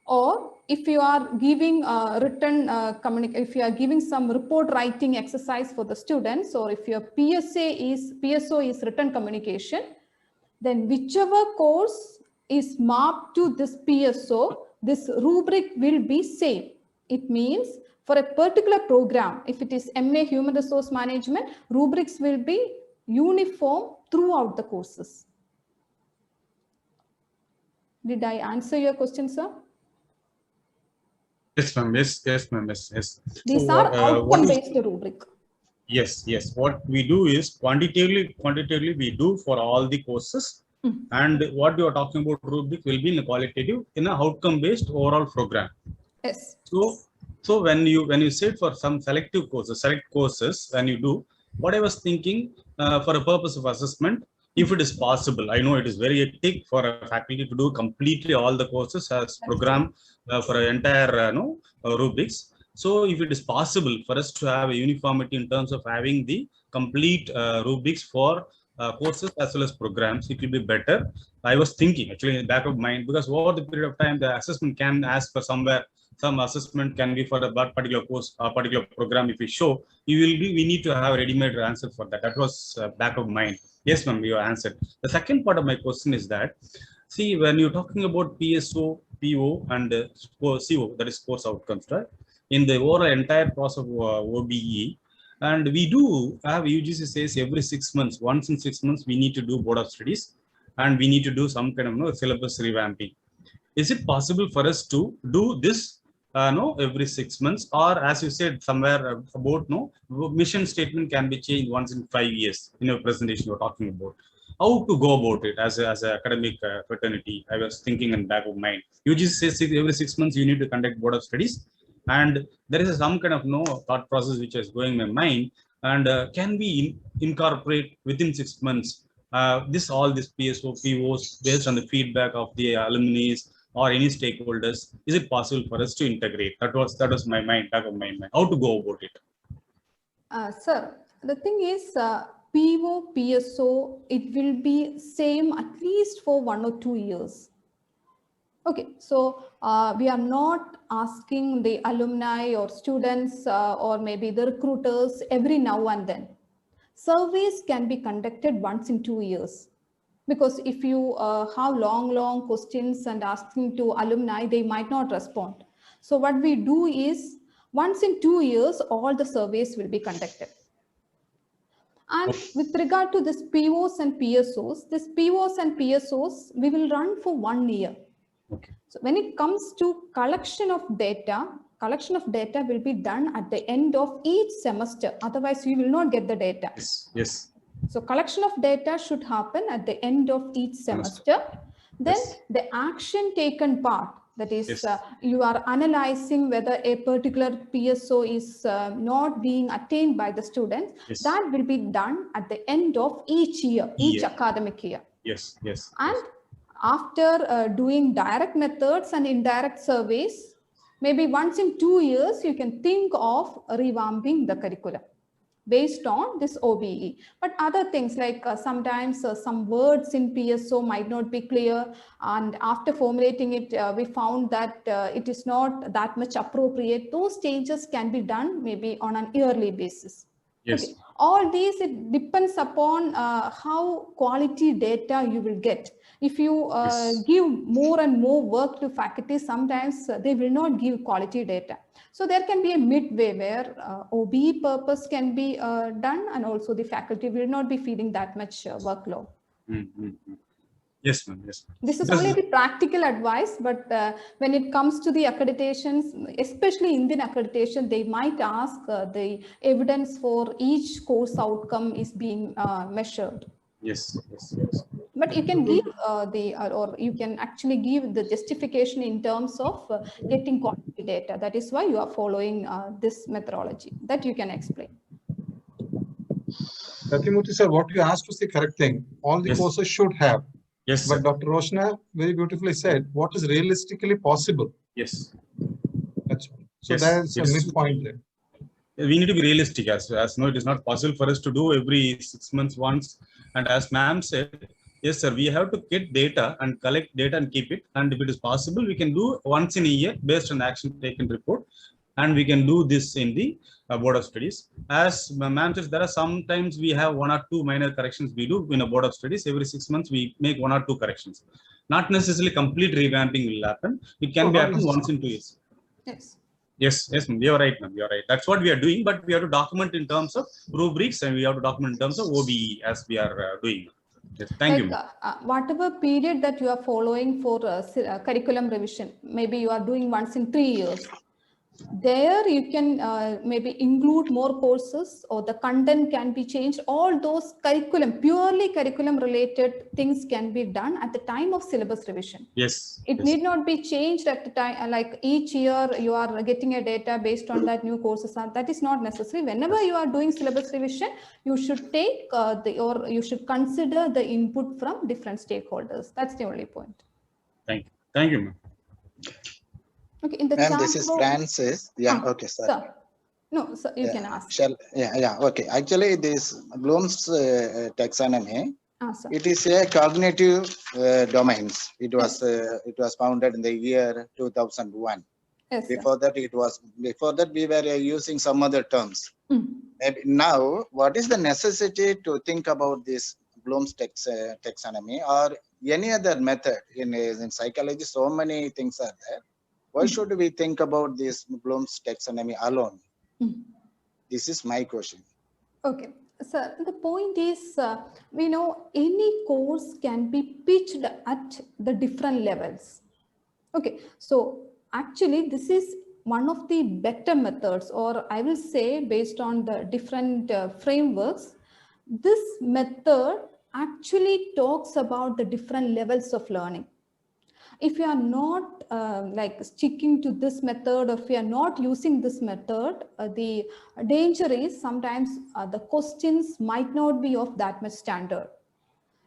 Or if you are giving if you are giving some report writing exercise for the students, or if your PSO is written communication, then whichever course is mapped to this PSO, this rubric will be same. It means for a particular program, if it is MA Human Resource Management, rubrics will be uniform throughout the courses. Did I answer your question, sir? Yes, ma'am. Yes, ma'am. Yes. These are outcome-based rubric. Yes. What we do is quantitatively we do for all the courses. And what you are talking about rubric will be in a qualitative, in an outcome-based overall program. Yes. So when you said for some select courses, when you do, what I was thinking for a purpose of assessment, if it is possible, I know it is very hectic for a faculty to do completely all the courses as program for an entire rubrics. So if it is possible for us to have a uniformity in terms of having the complete rubrics for courses as well as programs, it will be better. I was thinking actually in the back of mind, because over the period of time, the assessment can ask for somewhere, some assessment can be for a particular course or particular program. If we show, we need to have a ready-made answer for that. That was back of mind. Yes, ma'am, you answered. The second part of my question is that, see, when you're talking about PSO, PO, and CO, that is course outcomes, right? In the overall entire process of OBE, and we do have, UGC says every 6 months, once in 6 months, we need to do board of studies, and we need to do some kind of syllabus revamping. Is it possible for us to do this every 6 months, or as you said somewhere about mission statement can be changed once in 5 years in your presentation you're talking about? How to go about it as an academic fraternity? I was thinking in the back of mind. UGC says every 6 months you need to conduct board of studies, and there is some kind of thought process which is going in my mind, and can we incorporate within 6 months all this PSO, POs based on the feedback of the alumni or any stakeholders? Is it possible for us to integrate? That was my mind, back of my mind. How to go about it? Sir, the thing is, PO, PSO, it will be same at least for 1 or 2 years. Okay, so we are not asking the alumni or students or maybe the recruiters every now and then. Surveys can be conducted once in 2 years. Because if you have long questions and asking to alumni, they might not respond. So what we do is once in 2 years, all the surveys will be conducted. And with regard to this POs and PSOs, this POs and PSOs, we will run for 1 year. Okay. So when it comes to collection of data will be done at the end of each semester. Otherwise, you will not get the data. Yes. Yes. So collection of data should happen at the end of each semester. Then the action taken part, that is, you are analyzing whether a particular PSO is not being attained by the students. That will be done at the end of each year, each academic year. Yes. Yes. And after doing direct methods and indirect surveys, maybe once in 2 years, you can think of revamping the curriculum based on this OBE. But other things like sometimes some words in PSO might not be clear, and after formulating it, we found that it is not that much appropriate. Those changes can be done maybe on an yearly basis. Yes. Okay. All these, it depends upon how quality data you will get. If you give more and more work to faculty, sometimes they will not give quality data. So there can be a midway where OBE purpose can be done, and also the faculty will not be feeling that much workload. Yes, ma'am. Yes. This is only the practical advice, but when it comes to the accreditations, especially Indian accreditation, they might ask the evidence for each course outcome is being measured. Yes. Yes. Yes. But you can give or you can actually give the justification in terms of getting quality data. That is why you are following this methodology that you can explain. Satyamurthy sir, what you asked was the correct thing. All the courses should have. Yes. But Dr. Roshna very beautifully said what is realistically possible. Yes. That's all. So that's a midpoint there. We need to be realistic as no, it is not possible for us to do every 6 months once. And as ma'am said, yes, sir, we have to get data and collect data and keep it. And if it is possible, we can do once in a year based on the action taken report. And we can do this in the board of studies. As ma'am says, there are sometimes we have 1 or 2 minor corrections we do in a board of studies. Every 6 months, we make 1 or 2 corrections. Not necessarily complete revamping will happen. It can be happening once in 2 years. Yes. Yes, yes, ma'am. You're right, ma'am. You're right. That's what we are doing, but we have to document in terms of rubrics and we have to document in terms of OBE as we are doing. Yes, thank you. Whatever period that you are following for curriculum revision, maybe you are doing once in 3 years. There you can maybe include more courses, or the content can be changed. All those purely curriculum related things can be done at the time of syllabus revision. Yes. It need not be changed at the time, like each year you are getting a data based on that new courses. That is not necessary. Whenever you are doing syllabus revision, you should take or you should consider the input from different stakeholders. That's the only point. Thank you. Thank you, ma'am. Okay, in the ma'am, this is Francis. Yeah, okay, sir. Sir. No, sir, you can ask. Okay. Actually, this Bloom's taxonomy, sir. it is a cognitive domains. It was founded in the year 2001. Yes, before that we were using some other terms. Maybe now, what is the necessity to think about this Bloom's taxonomy or any other method in psychology? So many things are there. Why should we think about this Bloom's taxonomy alone? This is my question. Okay, sir, the point is, we know any course can be pitched at the different levels. Okay, so actually this is one of the better methods, or I will say based on the different frameworks, this method actually talks about the different levels of learning. If you are not sticking to this method, or if you are not using this method, the danger is sometimes the questions might not be of that much standard.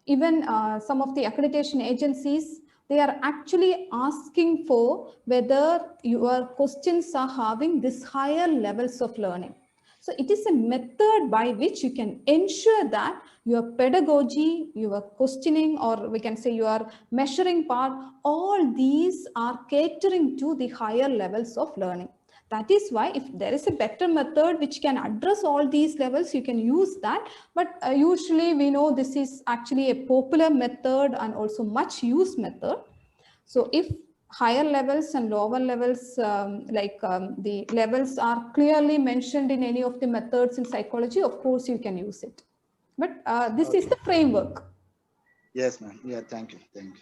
Even some of the accreditation agencies, they are actually asking for whether your questions are having this higher levels of learning. So it is a method by which you can ensure that your pedagogy, your questioning, or we can say your measuring part, all these are catering to the higher levels of learning. That is why if there is a better method which can address all these levels, you can use that. But usually we know this is actually a popular method and also much used method. So if higher levels and lower levels, the levels are clearly mentioned in any of the methods in psychology, of course you can use it. But this is the framework. Yes, ma'am. Yeah, thank you. Thank you.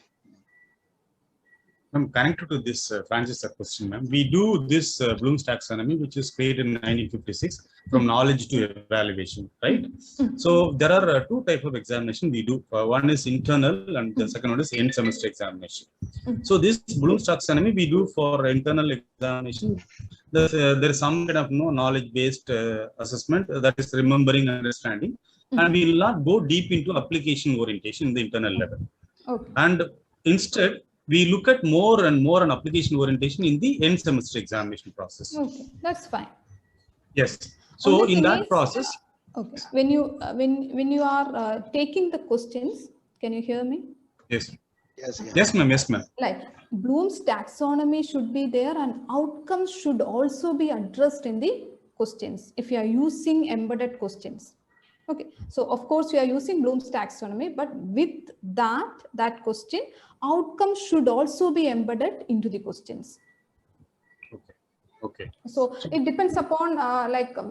I'm connected to this Francis question, ma'am. We do this Bloom's taxonomy, which is created in 1956 from knowledge to evaluation, right? So there are two types of examination we do. One is internal and the second one is end semester examination. So this Bloom's taxonomy we do for internal examination. There is some kind of knowledge-based assessment, that is remembering and understanding, and we will not go deep into application orientation in the internal level. Okay. And instead, we look at more and more on application orientation in the end semester examination process. Okay, that's fine. Yes. So in that process. Okay. When you are taking the questions, can you hear me? Yes. Yes. Yes, ma'am. Yes, ma'am. Like Bloom's taxonomy should be there, and outcomes should also be addressed in the questions if you are using embedded questions. Okay, so of course you are using Bloom's taxonomy, but with that question, outcomes should also be embedded into the questions. Okay. So it depends upon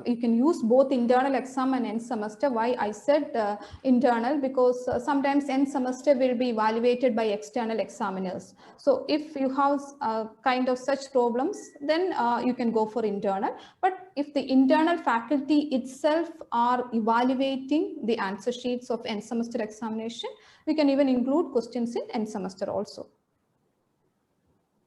you can use both internal exam and end semester. Why I said internal, because sometimes end semester will be evaluated by external examiners. So if you have kind of such problems, then you can go for internal. But if the internal faculty itself are evaluating the answer sheets of end semester examination, we can even include questions in end semester also.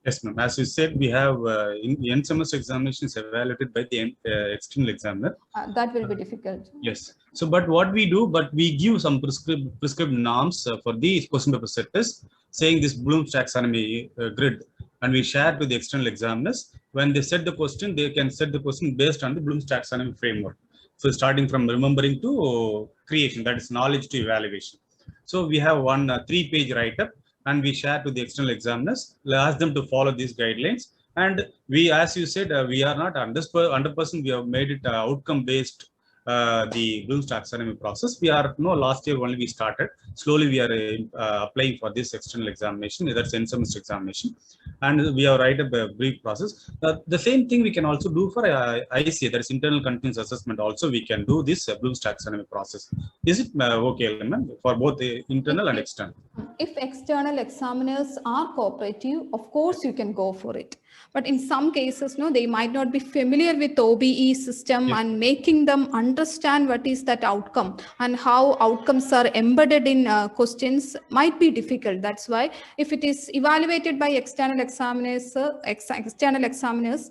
Yes, ma'am. As you said, we have end semester examinations evaluated by the external examiner. That will be difficult. Yes. So, but what we do, we give some prescribed norms for the question paper setters, saying this Bloom's taxonomy grid, and we share to the external examiners. When they set the question, they can set the question based on the Bloom's taxonomy framework. So, starting from remembering to creation, that is knowledge to evaluation. So, we have one 3-page write-up, and we share to the external examiners, ask them to follow these guidelines. And we, as you said, we are not 100%, we have made it outcome-based, the Bloom's taxonomy process. We are, last year only we started. Slowly we are applying for this external examination, that's end semester examination. And we have write up a brief process. The same thing we can also do for ICA, that is internal continuous assessment. Also, we can do this Bloom's taxonomy process. Is it okay, ma'am, for both the internal and external? If external examiners are cooperative, of course you can go for it. But in some cases, they might not be familiar with OBE system, yes, and making them understand what is that outcome and how outcomes are embedded in questions might be difficult. That's why if it is evaluated by external examiners,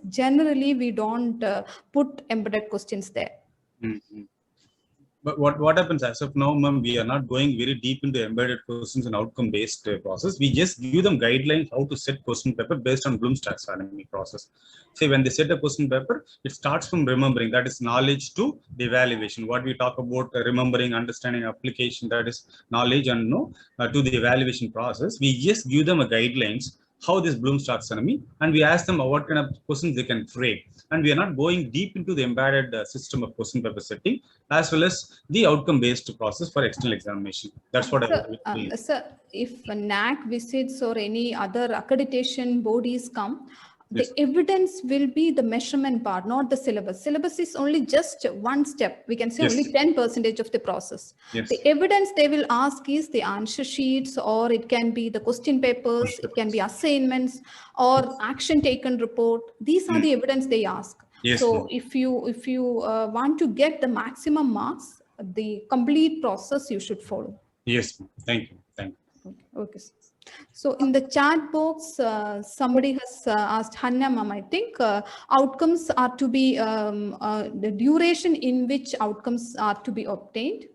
generally we don't put embedded questions there. Mm-hmm. But what happens as of now, ma'am, we are not going very deep into embedded questions and outcome-based process. We just give them guidelines how to set question paper based on Bloom's taxonomy process. Say when they set a question paper, it starts from remembering, that is knowledge, to the evaluation. What we talk about remembering, understanding, application, that is knowledge, and to the evaluation process. We just give them a guidelines how this Bloom's taxonomy, and we ask them what kind of questions they can frame. And we are not going deep into the embedded system of question paper setting, as well as the outcome-based process for external examination. That's what I believe. Sir, if NAC visits or any other accreditation bodies come, yes, the evidence will be the measurement part, not the syllabus. Syllabus is only just one step. We can say yes, only 10% of the process. Yes. The evidence they will ask is the answer sheets, or it can be the question papers, it can be assignments or action taken report. These are the evidence they ask. Yes, so if you want to get the maximum marks, the complete process you should follow. Yes, thank you. Thank you. Okay. So in the chat box, somebody has asked, Hannah ma'am, I think outcomes are to be, the duration in which outcomes are to be obtained.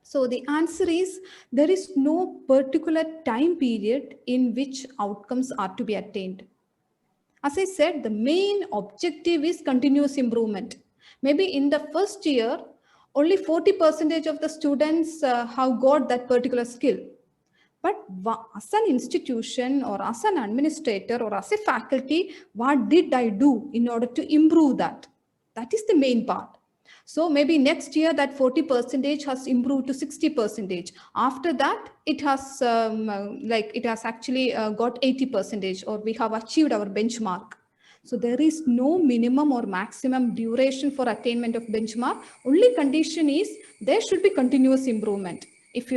So the answer is, there is no particular time period in which outcomes are to be attained. As I said, the main objective is continuous improvement. Maybe in the first year, only 40% of the students have got that particular skill. But as an institution or as an administrator or as a faculty, what did I do in order to improve that? That is the main part. So maybe next year that 40% has improved to 60%. After that, it has actually got 80%, or we have achieved our benchmark. So there is no minimum or maximum duration for attainment of benchmark. Only condition is there should be continuous improvement. If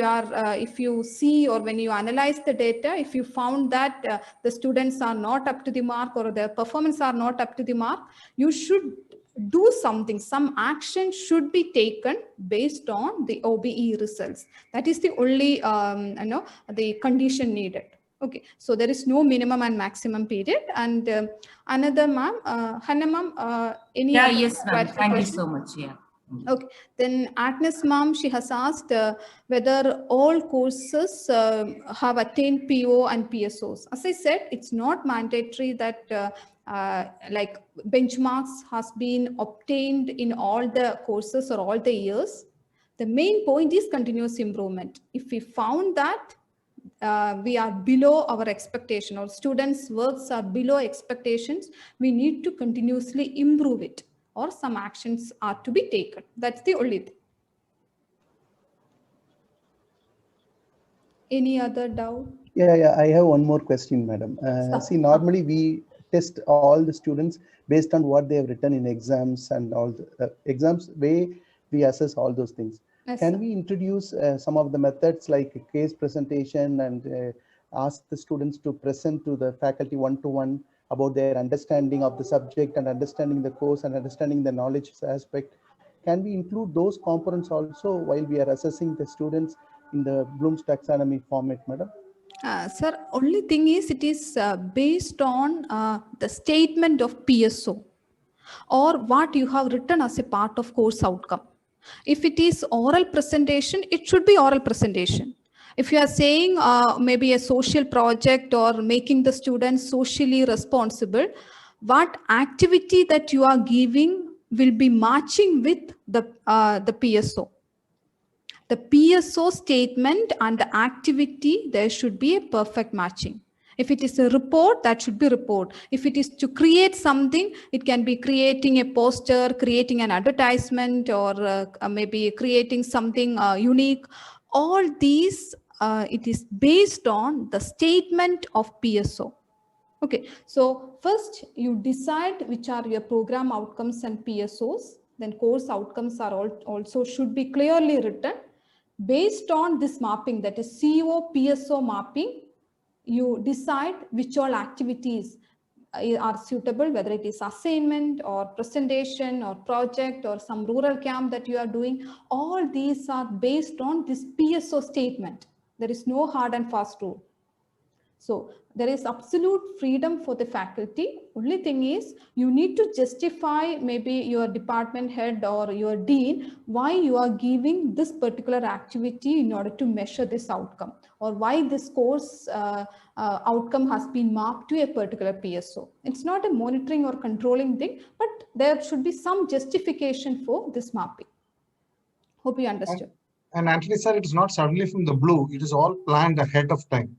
you see, or when you analyze the data, if you found that the students are not up to the mark or their performance are not up to the mark, you should do something. Some action should be taken based on the OBE results. That is the only the condition needed. Okay, so there is no minimum and maximum period. And another ma'am, Hannah ma'am, any yeah, other yes ma'am, thank you question? so much. Yeah. Okay, then Agnes ma'am, she has asked whether all courses have attained PO and PSOs. As I said, it's not mandatory that like benchmarks has been obtained in all the courses or all the years. The main point is continuous improvement. If we found that we are below our expectation, or students' works are below expectations, we need to continuously improve it, or some actions are to be taken. That's the only thing. Any other doubt? Yeah, I have one more question, madam. See, normally we test all the students based on what they have written in exams, and all the exams way we assess all those things. Yes, Can sir. we introduce some of the methods like a case presentation, and ask the students to present to the faculty one-to-one about their understanding of the subject and understanding the course and understanding the knowledge aspect? Can we include those components also while we are assessing the students in the Bloom's taxonomy format, madam? Sir, only thing is it is based on the statement of PSO or what you have written as a part of course outcome. If it is oral presentation, it should be oral presentation. If you are saying maybe a social project or making the students socially responsible, what activity that you are giving will be matching with the PSO. The PSO statement and the activity, there should be a perfect matching. If it is a report, that should be report. If it is to create something, it can be creating a poster, creating an advertisement, or maybe creating something unique. All these, it is based on the statement of PSO. Okay, so first you decide which are your program outcomes and PSOs. Then course outcomes are also should be clearly written. Based on this mapping, that is CO PSO mapping, you decide which all activities are suitable, whether it is assignment or presentation or project or some rural camp that you are doing. All these are based on this PSO statement. There is no hard and fast rule. So there is absolute freedom for the faculty. Only thing is you need to justify maybe your department head or your dean why you are giving this particular activity in order to measure this outcome, or why this course outcome has been mapped to a particular PSO. It's not a monitoring or controlling thing, but there should be some justification for this mapping. Hope you understood. And Anthony sir, it is not suddenly from the blue. It is all planned ahead of time.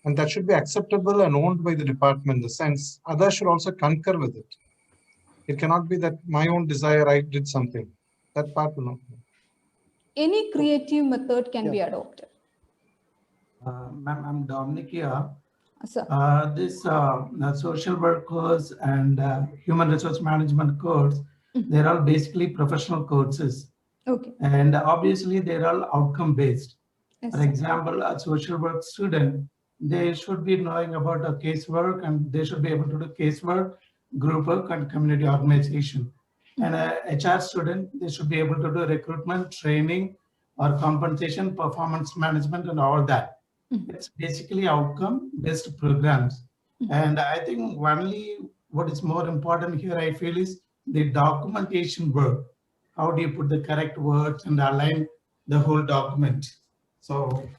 And that should be acceptable and owned by the department. In the sense, others should also concur with it. It cannot be that my own desire, I did something. That part will not be. Any creative method can be adopted. Ma'am, I'm Dominic here. Sir. This social work course and human resource management course, they're all basically professional courses. Okay. And obviously, they're all outcome based. Yes, For sir. example, a social work student, they should be knowing about a casework, and they should be able to do casework, group work, and community organization. And a HR student, they should be able to do recruitment, training, or compensation, performance management, and all that. It's basically outcome-based programs. And I think only what is more important here, I feel, is the documentation work. How do you put the correct words and align the whole document? So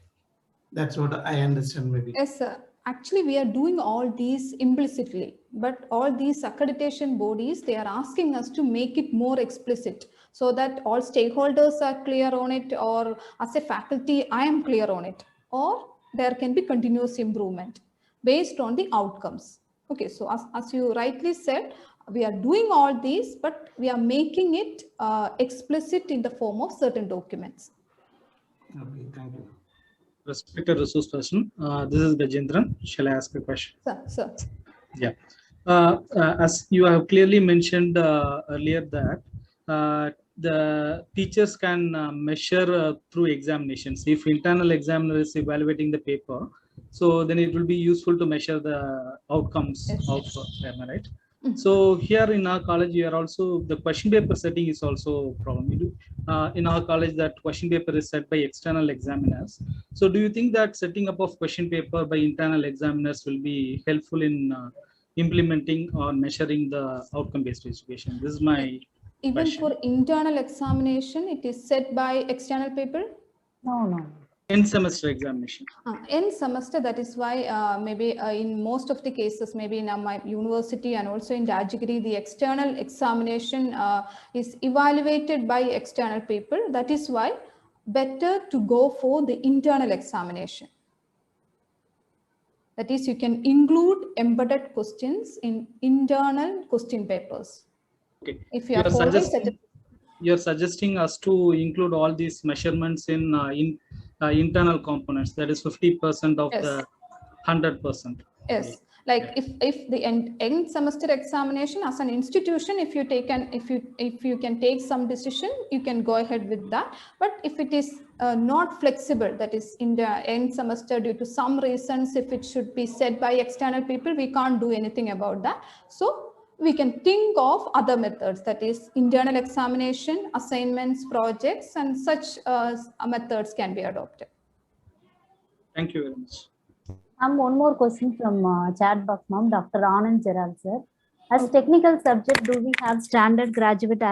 that's what I understand maybe. Yes, sir. Actually, we are doing all these implicitly, but all these accreditation bodies, they are asking us to make it more explicit so that all stakeholders are clear on it, or as a faculty, I am clear on it, or there can be continuous improvement based on the outcomes. Okay, so as you rightly said, we are doing all these, but we are making it explicit in the form of certain documents. Okay, thank you. Respected resource person, this is Gajendran. Shall I ask a question? Sir. Yeah. As you have clearly mentioned earlier that the teachers can measure through examinations. If internal examiner is evaluating the paper, so then it will be useful to measure the outcomes of them, right? So here in our college, we are also, the question paper setting is also a problem. We do, in our college, that question paper is set by external examiners. So do you think that setting up of question paper by internal examiners will be helpful in implementing or measuring the outcome-based education? This is my Even question. for internal examination, it is set by external paper? No. End semester examination. End semester, that is why maybe in most of the cases, maybe in my university and also in Rajagiri, the external examination is evaluated by external paper. That is why better to go for the internal examination. That is, you can include embedded questions in internal question papers. Okay. If you are following you're suggesting us to include all these measurements in internal components, that is 50% of the 100%. Yes, okay. Like if the end semester examination as an institution, if you can take some decision, you can go ahead with that. But if it is not flexible, that is in the end semester due to some reasons, if it should be set by external people, we can't do anything about that. So we can think of other methods, that is internal examination, assignments, projects, and such methods can be adopted. Thank you very much. One more question from chat box, ma'am. Dr. Anand Gerald, sir. As technical subject, do we have standard graduate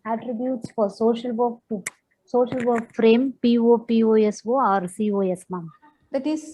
attributes for social work frame, PO, POSO, or COS, ma'am? That is,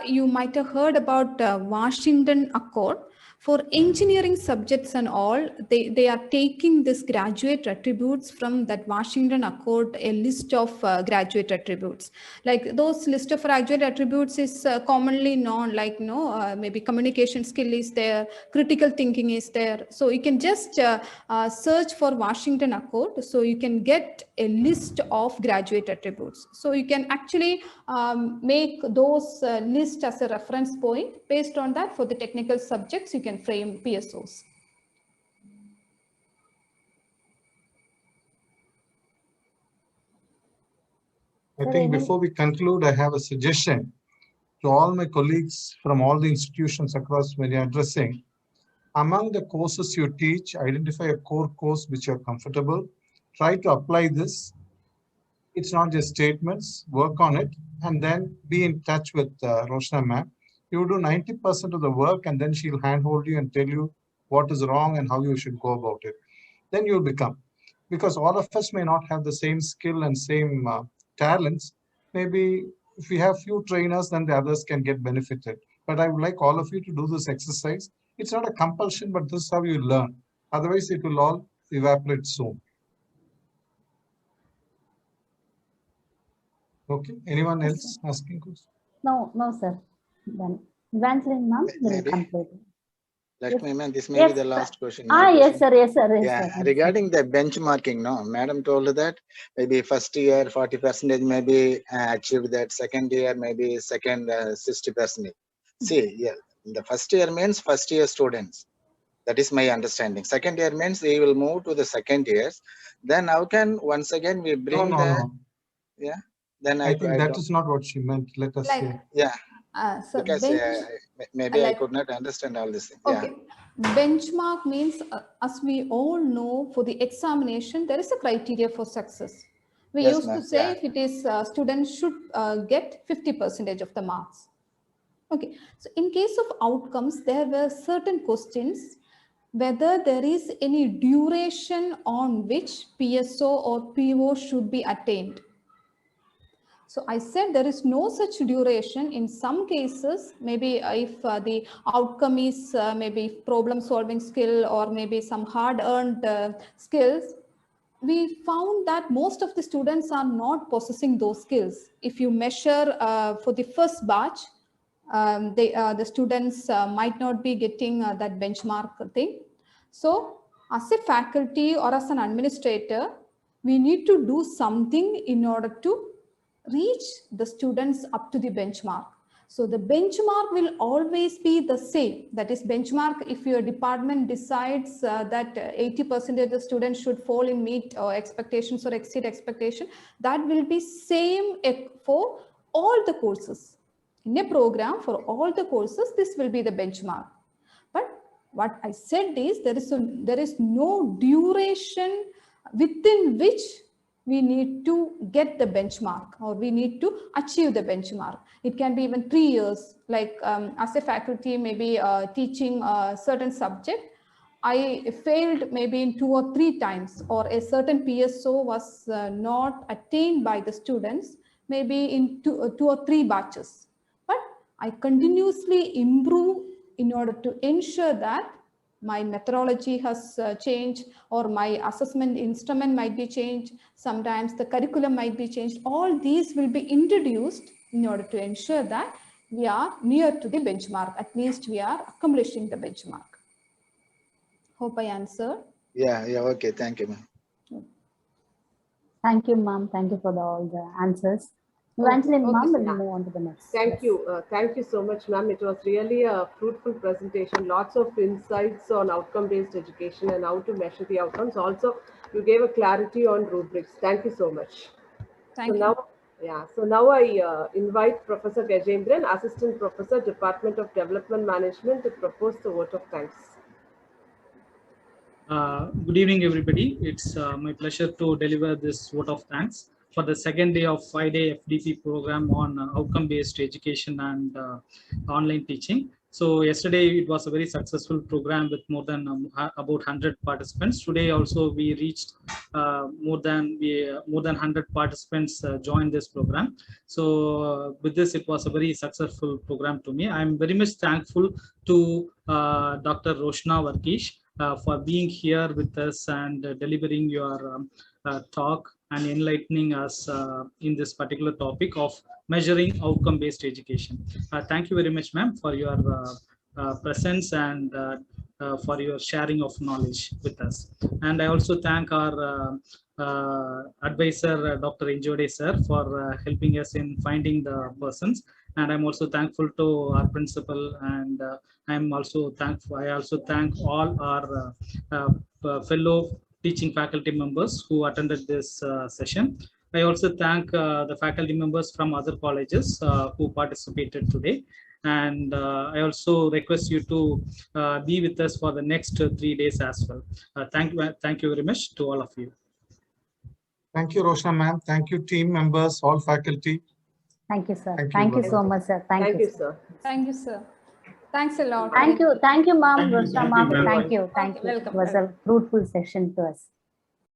you might have heard about Washington Accord. For engineering subjects and all, they are taking this graduate attributes from that Washington Accord, a list of graduate attributes. Like those list of graduate attributes is commonly known, like maybe communication skill is there, critical thinking is there. So you can just search for Washington Accord. So you can get a list of graduate attributes. So you can actually make those list as a reference point. Based on that, for the technical subjects, you can frame PSOs. I think before we conclude, I have a suggestion to all my colleagues from all the institutions across where you're addressing. Among the courses you teach, identify a core course which you're comfortable. Try to apply this. It's not just statements, work on it, and then be in touch with Roshna ma'am. You do 90% of the work, and then she'll handhold you and tell you what is wrong and how you should go about it. Then you'll become, because all of us may not have the same skill and same talents. Maybe if we have few trainers, then the others can get benefited. But I would like all of you to do this exercise. It's not a compulsion, but this is how you learn. Otherwise, it will all evaporate soon. Okay, anyone else asking questions? No, sir. Then Evangeline ma'am will conclude. Lakshmi ma'am, this may be the last question. Yes, sir. Yeah, regarding the benchmarking, no, madam told that maybe first year 40% maybe achieved that, second year maybe second 60%. See, yeah, the first year means first year students. That is my understanding. Second year means they will move to the second years. Then how can once again we bring No. Yeah. Then I think that is not what she meant. Let us say. Yeah. So because maybe I could not understand all this thing. Okay. Yeah. Benchmark means, as we all know, for the examination, there is a criteria for success. We used to say if it is students should get 50% of the marks. Okay. So in case of outcomes, there were certain questions whether there is any duration on which PSO or PO should be attained. So I said there is no such duration. In some cases, maybe if the outcome is maybe problem solving skill or maybe some hard earned skills, we found that most of the students are not possessing those skills. If you measure for the first batch, the students might not be getting that benchmark thing. So as a faculty or as an administrator, we need to do something in order to reach the students up to the benchmark. So the benchmark will always be the same. That is benchmark if your department decides that 80% of the students should fall in meet expectations or exceed expectation, that will be same for all the courses. In a program for all the courses, this will be the benchmark. But what I said is there is no duration within which we need to get the benchmark or we need to achieve the benchmark. It can be even 3 years, like as a faculty, maybe teaching a certain subject, I failed maybe in 2 or 3 times, or a certain PSO was not attained by the students, maybe in 2 or 3 batches. But I continuously improve in order to ensure that my methodology has changed, or my assessment instrument might be changed. Sometimes the curriculum might be changed. All these will be introduced in order to ensure that we are near to the benchmark. At least we are accomplishing the benchmark. Hope I answered. Yeah, okay. Thank you, ma'am. Thank you, ma'am. Thank you for all the answers. Evangeline, ma'am, we'll move on to the next. Thank you. Thank you so much, ma'am. It was really a fruitful presentation. Lots of insights on outcome-based education and how to measure the outcomes. Also, you gave a clarity on rubrics. Thank you so much. Thank you. So now I invite Professor Gajendran, Assistant Professor, Department of Development Management, to propose the vote of thanks. Good evening, everybody. It's my pleasure to deliver this vote of thanks for the second day of 5-day FDP program on outcome-based education and online teaching. So yesterday it was a very successful program with more than about 100 participants. Today also we reached more than 100 participants joined this program. So with this, it was a very successful program to me. I'm very much thankful to Dr. Roshna Varkish for being here with us and delivering your talk and enlightening us in this particular topic of measuring outcome-based education. Thank you very much, ma'am, for your presence and for your sharing of knowledge with us. And I also thank our advisor, Dr. Injode sir, for helping us in finding the persons. And I'm also thankful to our principal, and I'm also thankful. I also thank all our fellow teaching faculty members who attended this session. I also thank the faculty members from other colleges who participated today. And I also request you to be with us for the next 3 days as well. Thank you very much to all of you. Thank you, Roshna ma'am. Thank you, team members, all faculty. Thank you, sir. Thank you so much, sir. Thank you, sir. Thank you, sir. Thanks a lot. Thank you, ma'am, Roshna ma'am. Thank you. Welcome. It was a fruitful session to us.